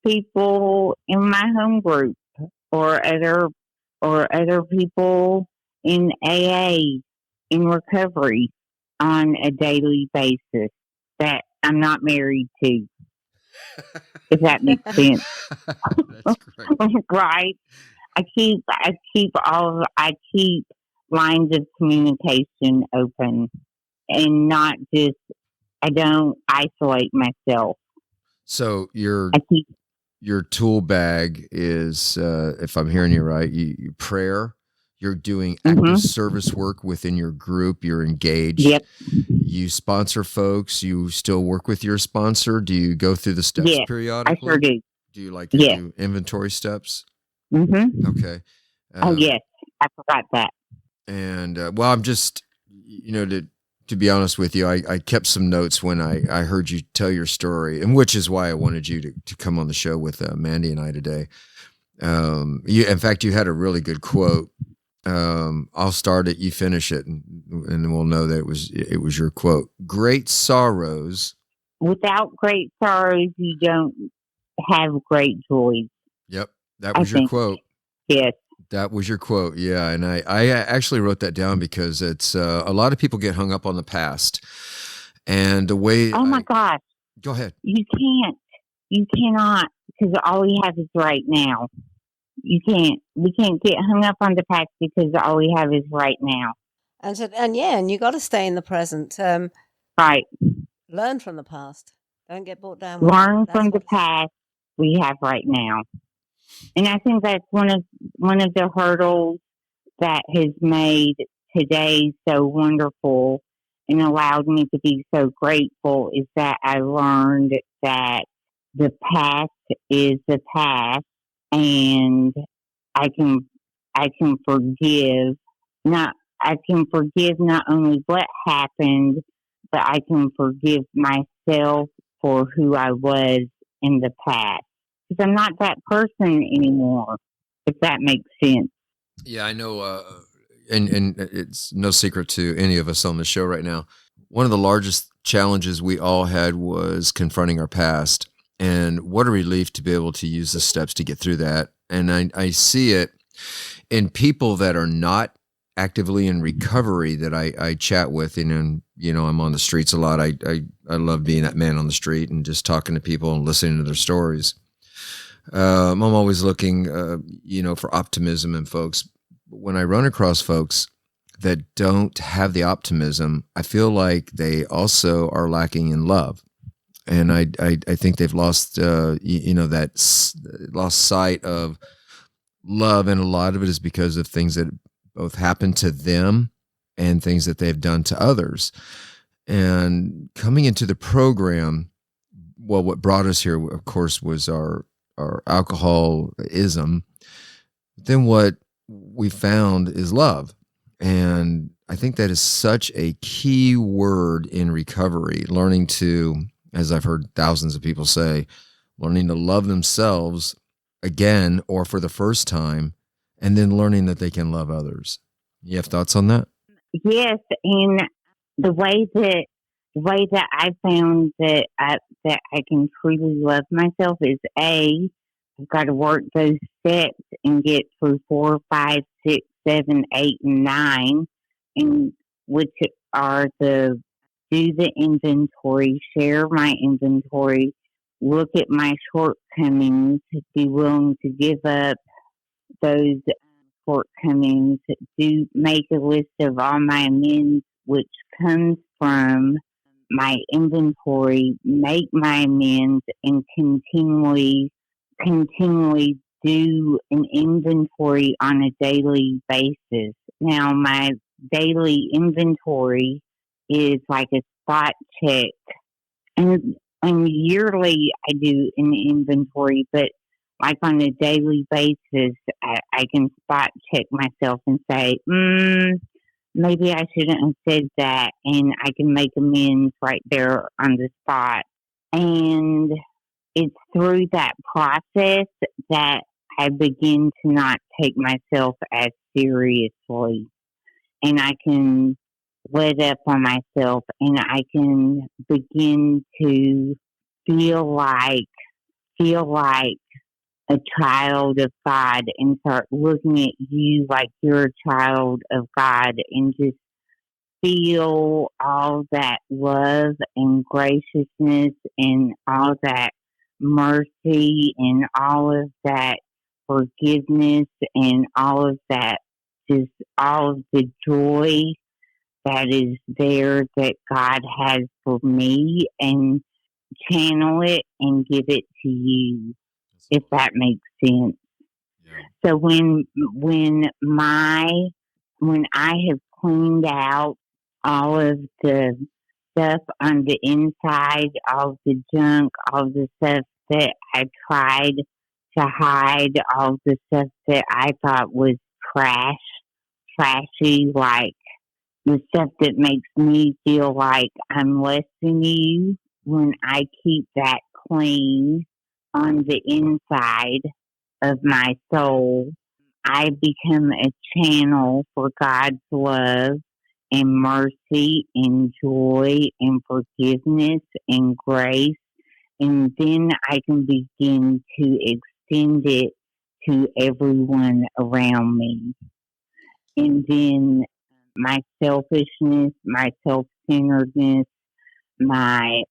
people in my home group or other people in AA in recovery on a daily basis that I'm not married to. If that makes sense.
That's great.
Right. I keep lines of communication open. And not just, I don't isolate myself.
So your tool bag is, if I'm hearing you right, you prayer, you're doing active service work within your group, you're engaged.
Yep.
You sponsor folks, you still work with your sponsor. Do you go through the steps periodically?
I sure do.
Do you do inventory steps? Okay.
Yes, I forgot that.
And I'm just, to be honest with you, I kept some notes when I heard you tell your story, and which is why I wanted you to come on the show with Mandy and I today. In fact, you had a really good quote. I'll start it, you finish it, and then we'll know that it was your quote. Great sorrows.
Without great sorrows, you don't have great joys.
Yep, that was your quote.
Yes.
That was your quote, yeah. And I actually wrote that down because it's a lot of people get hung up on the past. And the way
my gosh.
Go ahead.
You cannot, because all we have is right now. We can't get hung up on the past because all we have is right now.
And you got to stay in the present.
Right.
Learn from the past. Don't get bought down.
Learn from the past we have right now. And I think that's one of the hurdles that has made today so wonderful and allowed me to be so grateful is that I learned that the past is the past, and I can forgive not only what happened, but I can forgive myself for who I was in the past. Because I'm not that person anymore, if that makes sense.
Yeah, I know, and it's no secret to any of us on the show right now. One of the largest challenges we all had was confronting our past, and what a relief to be able to use the steps to get through that. And I see it And people that are not actively in recovery that I chat with, and I'm on the streets a lot. I love being that man on the street and just talking to people and listening to their stories. I'm always looking, for optimism in folks. When I run across folks that don't have the optimism, I feel like they also are lacking in love. And I think they've lost, lost sight of love. And a lot of it is because of things that both happened to them and things that they've done to others. And coming into the program, well, what brought us here, of course, was our alcoholism. Then what we found is love. And I think that is such a key word in recovery, learning to, as I've heard thousands of people say, learning to love themselves again or for the first time, and then learning that they can love others. You have thoughts on that?
Yes, and the way that I found that I can truly love myself is I've got to work those steps and get through 4, 5, 6, 7, 8, and 9, and which are do the inventory, share my inventory, look at my shortcomings, be willing to give up those shortcomings, do make a list of all my amends, which comes from my inventory, make my amends, and continually do an inventory on a daily basis. Now, my daily inventory is like a spot check, and yearly I do an inventory, but like on a daily basis, I can spot check myself and say, maybe I shouldn't have said that, and I can make amends right there on the spot. And it's through that process that I begin to not take myself as seriously, and I can let up on myself, and I can begin to feel like a child of God and start looking at you like you're a child of God and just feel all that love and graciousness and all that mercy and all of that forgiveness and all of that, just all of the joy that is there that God has for me, and channel it and give it to you, if that makes sense.
Yeah.
So when I have cleaned out all of the stuff on the inside, all the junk, all the stuff that I tried to hide, all the stuff that I thought was trashy, like the stuff that makes me feel like I'm less than you, when I keep that clean on the inside of my soul, I become a channel for God's love and mercy and joy and forgiveness and grace. And then I can begin to extend it to everyone around me. And then my selfishness, my self-centeredness, my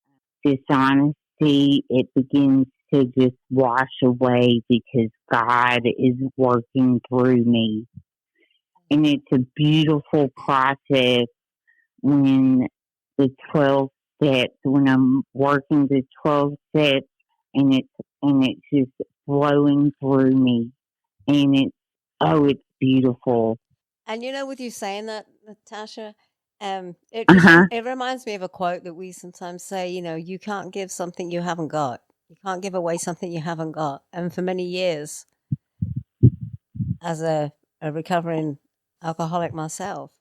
dishonesty, it begins to just wash away because God is working through me. And it's a beautiful process when the 12 steps, when I'm working the 12 steps, and it's just flowing through me. And it's beautiful.
And with you saying that, Natasha,
Uh-huh.
it reminds me of a quote that we sometimes say. You can't give something you haven't got. You can't give away something you haven't got. And for many years, as a recovering alcoholic myself,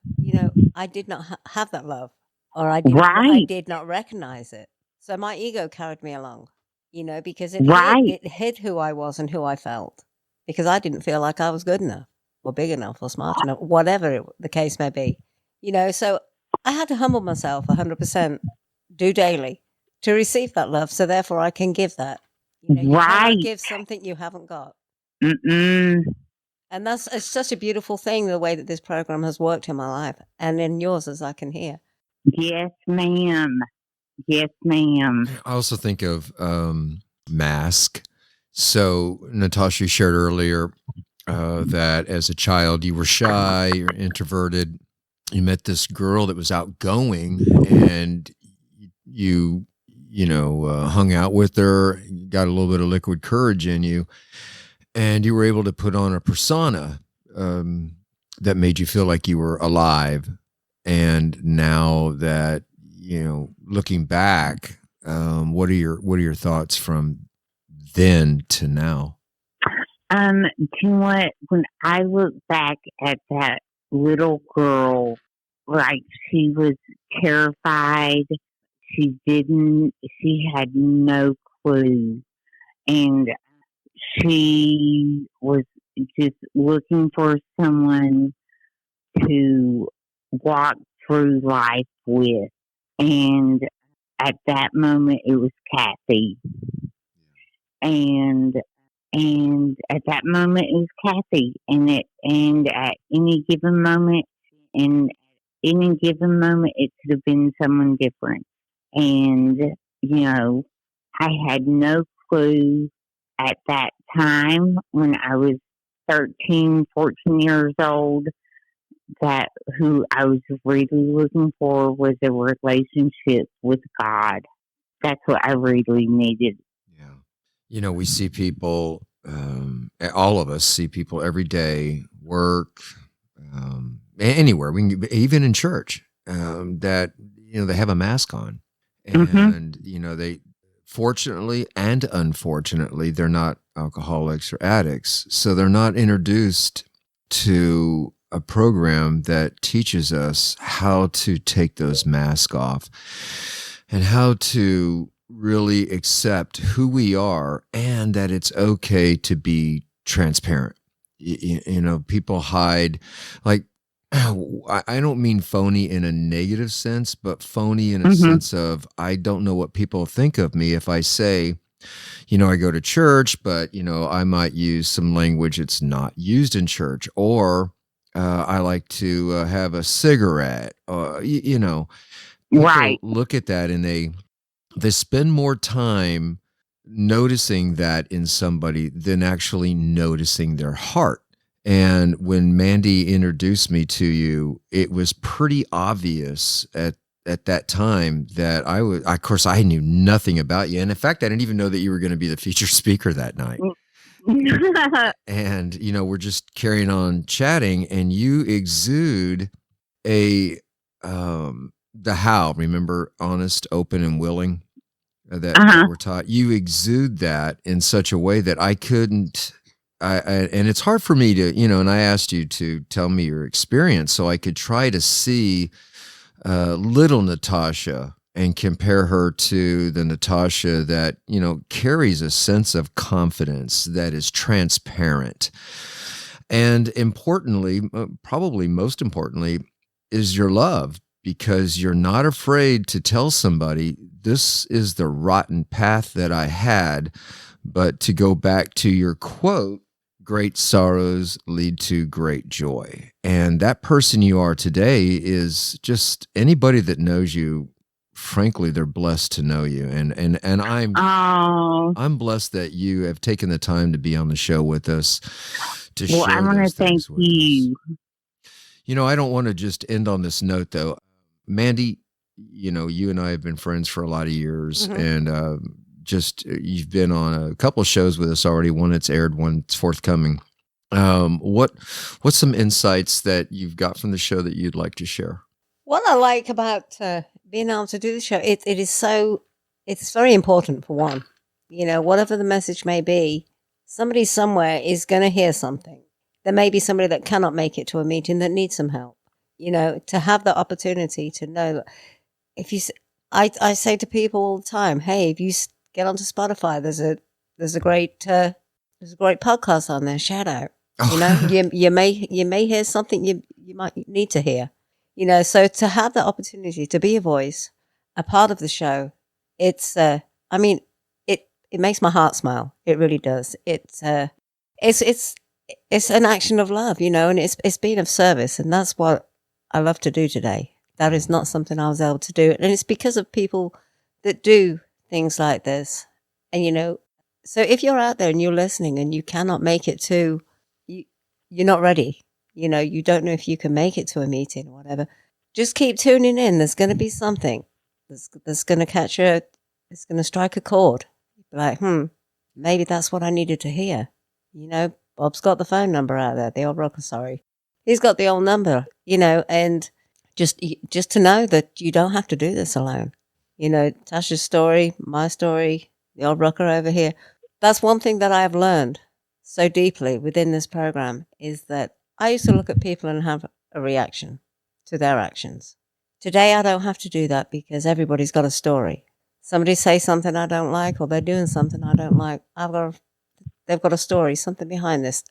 I did not have that love, or I
Right.
did not recognize it. So my ego carried me along, because
Right.
it hid who I was and who I felt, because I didn't feel like I was good enough or big enough or smart enough, whatever the case may be. So I had to humble myself 100%, do daily to receive that love. So therefore I can give that. You cannot
Right.
give something you haven't got.
Mm-mm.
And it's such a beautiful thing, the way that this program has worked in my life and in yours, as I can hear.
Yes, ma'am. Yes, ma'am.
I also think of mask. So Natasha shared earlier that as a child you were shy, you're introverted. You met this girl that was outgoing, and hung out with her, got a little bit of liquid courage in you, and you were able to put on a persona that made you feel like you were alive. And now that, looking back, what are your thoughts from then to now?
Do you know what? When I look back at that little girl, like she was terrified. She had no clue. And she was just looking for someone to walk through life with. And at that moment, it was Kathy. And at that moment, it was Kathy. And at any given moment, it could have been someone different. And I had no clue at that time when I was 13, 14 years old that who I was really looking for was a relationship with God. That's what I really needed.
Yeah. We see people, all of us see people every day, work, anywhere, even in church, that, they have a mask on. And, they, fortunately and unfortunately, they're not alcoholics or addicts. So they're not introduced to a program that teaches us how to take those masks off and how to really accept who we are, and that it's okay to be transparent. People hide, like, I don't mean phony in a negative sense, but phony in a sense of, I don't know what people think of me if I say, I go to church, but, I might use some language that's not used in church, or I like to have a cigarette, people
Right.
look at that and they spend more time noticing that in somebody than actually noticing their heart. And when Mandy introduced me to you, it was pretty obvious at that time that of course, I knew nothing about you. And in fact, I didn't even know that you were going to be the featured speaker that night. And, we're just carrying on chatting, and you exude the how, remember, honest, open, and willing, that we're taught. You exude that in such a way that I couldn't, and it's hard for me to, and I asked you to tell me your experience so I could try to see little Natasha and compare her to the Natasha that, carries a sense of confidence, that is transparent. And importantly, probably most importantly, is your love, because you're not afraid to tell somebody, this is the rotten path that I had. But to go back to your quote, great sorrows lead to great joy. And that person you are today is just, anybody that knows you, frankly, they're blessed to know you. And I'm blessed that you have taken the time to be on the show with us to share.
I want to thank you.
I don't want to just end on this note, though. Mandy, you and I have been friends for a lot of years, and you've been on a couple of shows with us already. One that's aired, one that's forthcoming. What's some insights that you've got from the show that you'd like to share?
What I like about being able to do the show, it's very important, for one. Whatever the message may be, somebody somewhere is going to hear something. There may be somebody that cannot make it to a meeting that needs some help. To have the opportunity to know, I say to people all the time, hey, if you get onto Spotify, there's a great podcast on there. Shout out. You may hear something you might need to hear. So to have the opportunity to be a voice, a part of the show, it makes my heart smile. It really does. It's it's an action of love, and it's been of service, and that's what I love to do today. That is not something I was able to do, and it's because of people that do things like this. And so if you're out there and you're listening and you cannot make it to, you're not ready. You don't know if you can make it to a meeting or whatever. Just keep tuning in. There's going to be something that's going to catch it's going to strike a chord. Like, maybe that's what I needed to hear. Bob's got the phone number out there, the old rocker, sorry. He's got the old number, and just to know that you don't have to do this alone. Tasha's story, my story, the old rocker over here. That's one thing that I have learned so deeply within this program is that I used to look at people and have a reaction to their actions. Today, I don't have to do that because everybody's got a story. Somebody say something I don't like, or they're doing something I don't like. They've got a story, something behind this.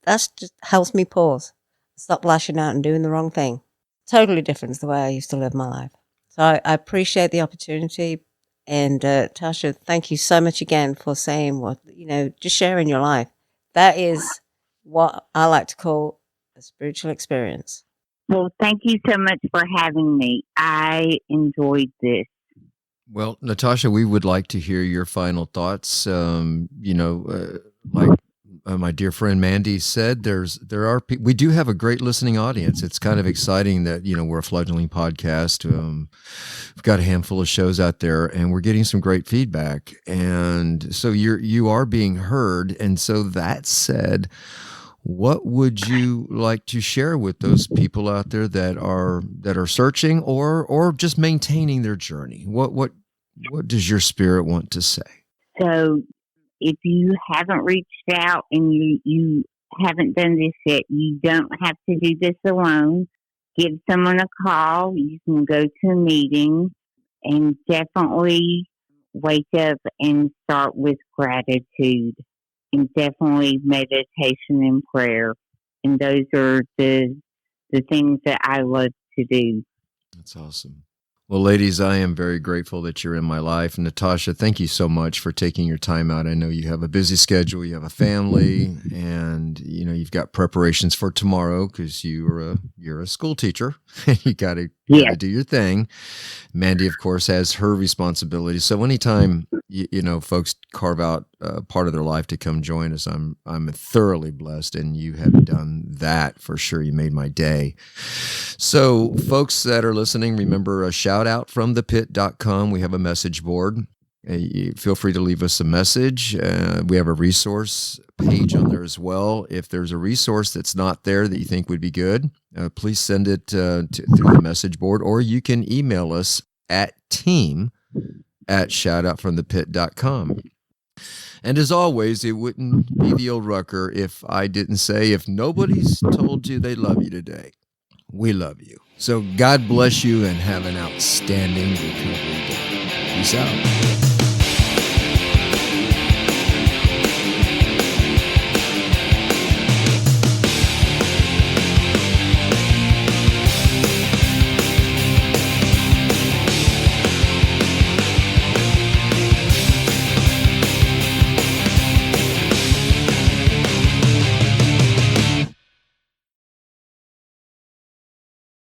That just helps me pause, stop lashing out and doing the wrong thing. Totally different to the way I used to live my life. So I appreciate the opportunity. And Tasha, thank you so much again for saying just sharing your life. That is what I like to call a spiritual experience.
Well, thank you so much for having me. I enjoyed this.
Well, Natasha, we would like to hear your final thoughts. Like my dear friend Mandy said, we do have a great listening audience. It's kind of exciting that we're a fledgling podcast. We've got a handful of shows out there, and we're getting some great feedback. And so you are being heard. And so that said, what would you like to share with those people out there that are searching or just maintaining their journey? What does your spirit want to say?
So if you haven't reached out and you haven't done this yet, you don't have to do this alone. Give someone a call. You can go to a meeting, and definitely wake up and start with gratitude, and definitely meditation and prayer. And those are the things that I love to do.
That's awesome. Well, ladies, I am very grateful that you're in my life. And Natasha, thank you so much for taking your time out. I know you have a busy schedule, you have a family, and you've got preparations for tomorrow because you're a school teacher and you got to do your thing. Mandy, of course, has her responsibilities. So anytime folks carve out part of their life to come join us, I'm thoroughly blessed, and you have done that for sure. You made my day. So folks that are listening, remember shoutoutfromthepit.com. We have a message board. Feel free to leave us a message. We have a resource page on there as well. If there's a resource that's not there that you think would be good, please send it through the message board, or you can email us at team@shoutoutfromthepit.com. And as always, it wouldn't be the old rucker if I didn't say, if nobody's told you they love you today, we love you. So God bless you and have an outstanding recovery day. Peace out.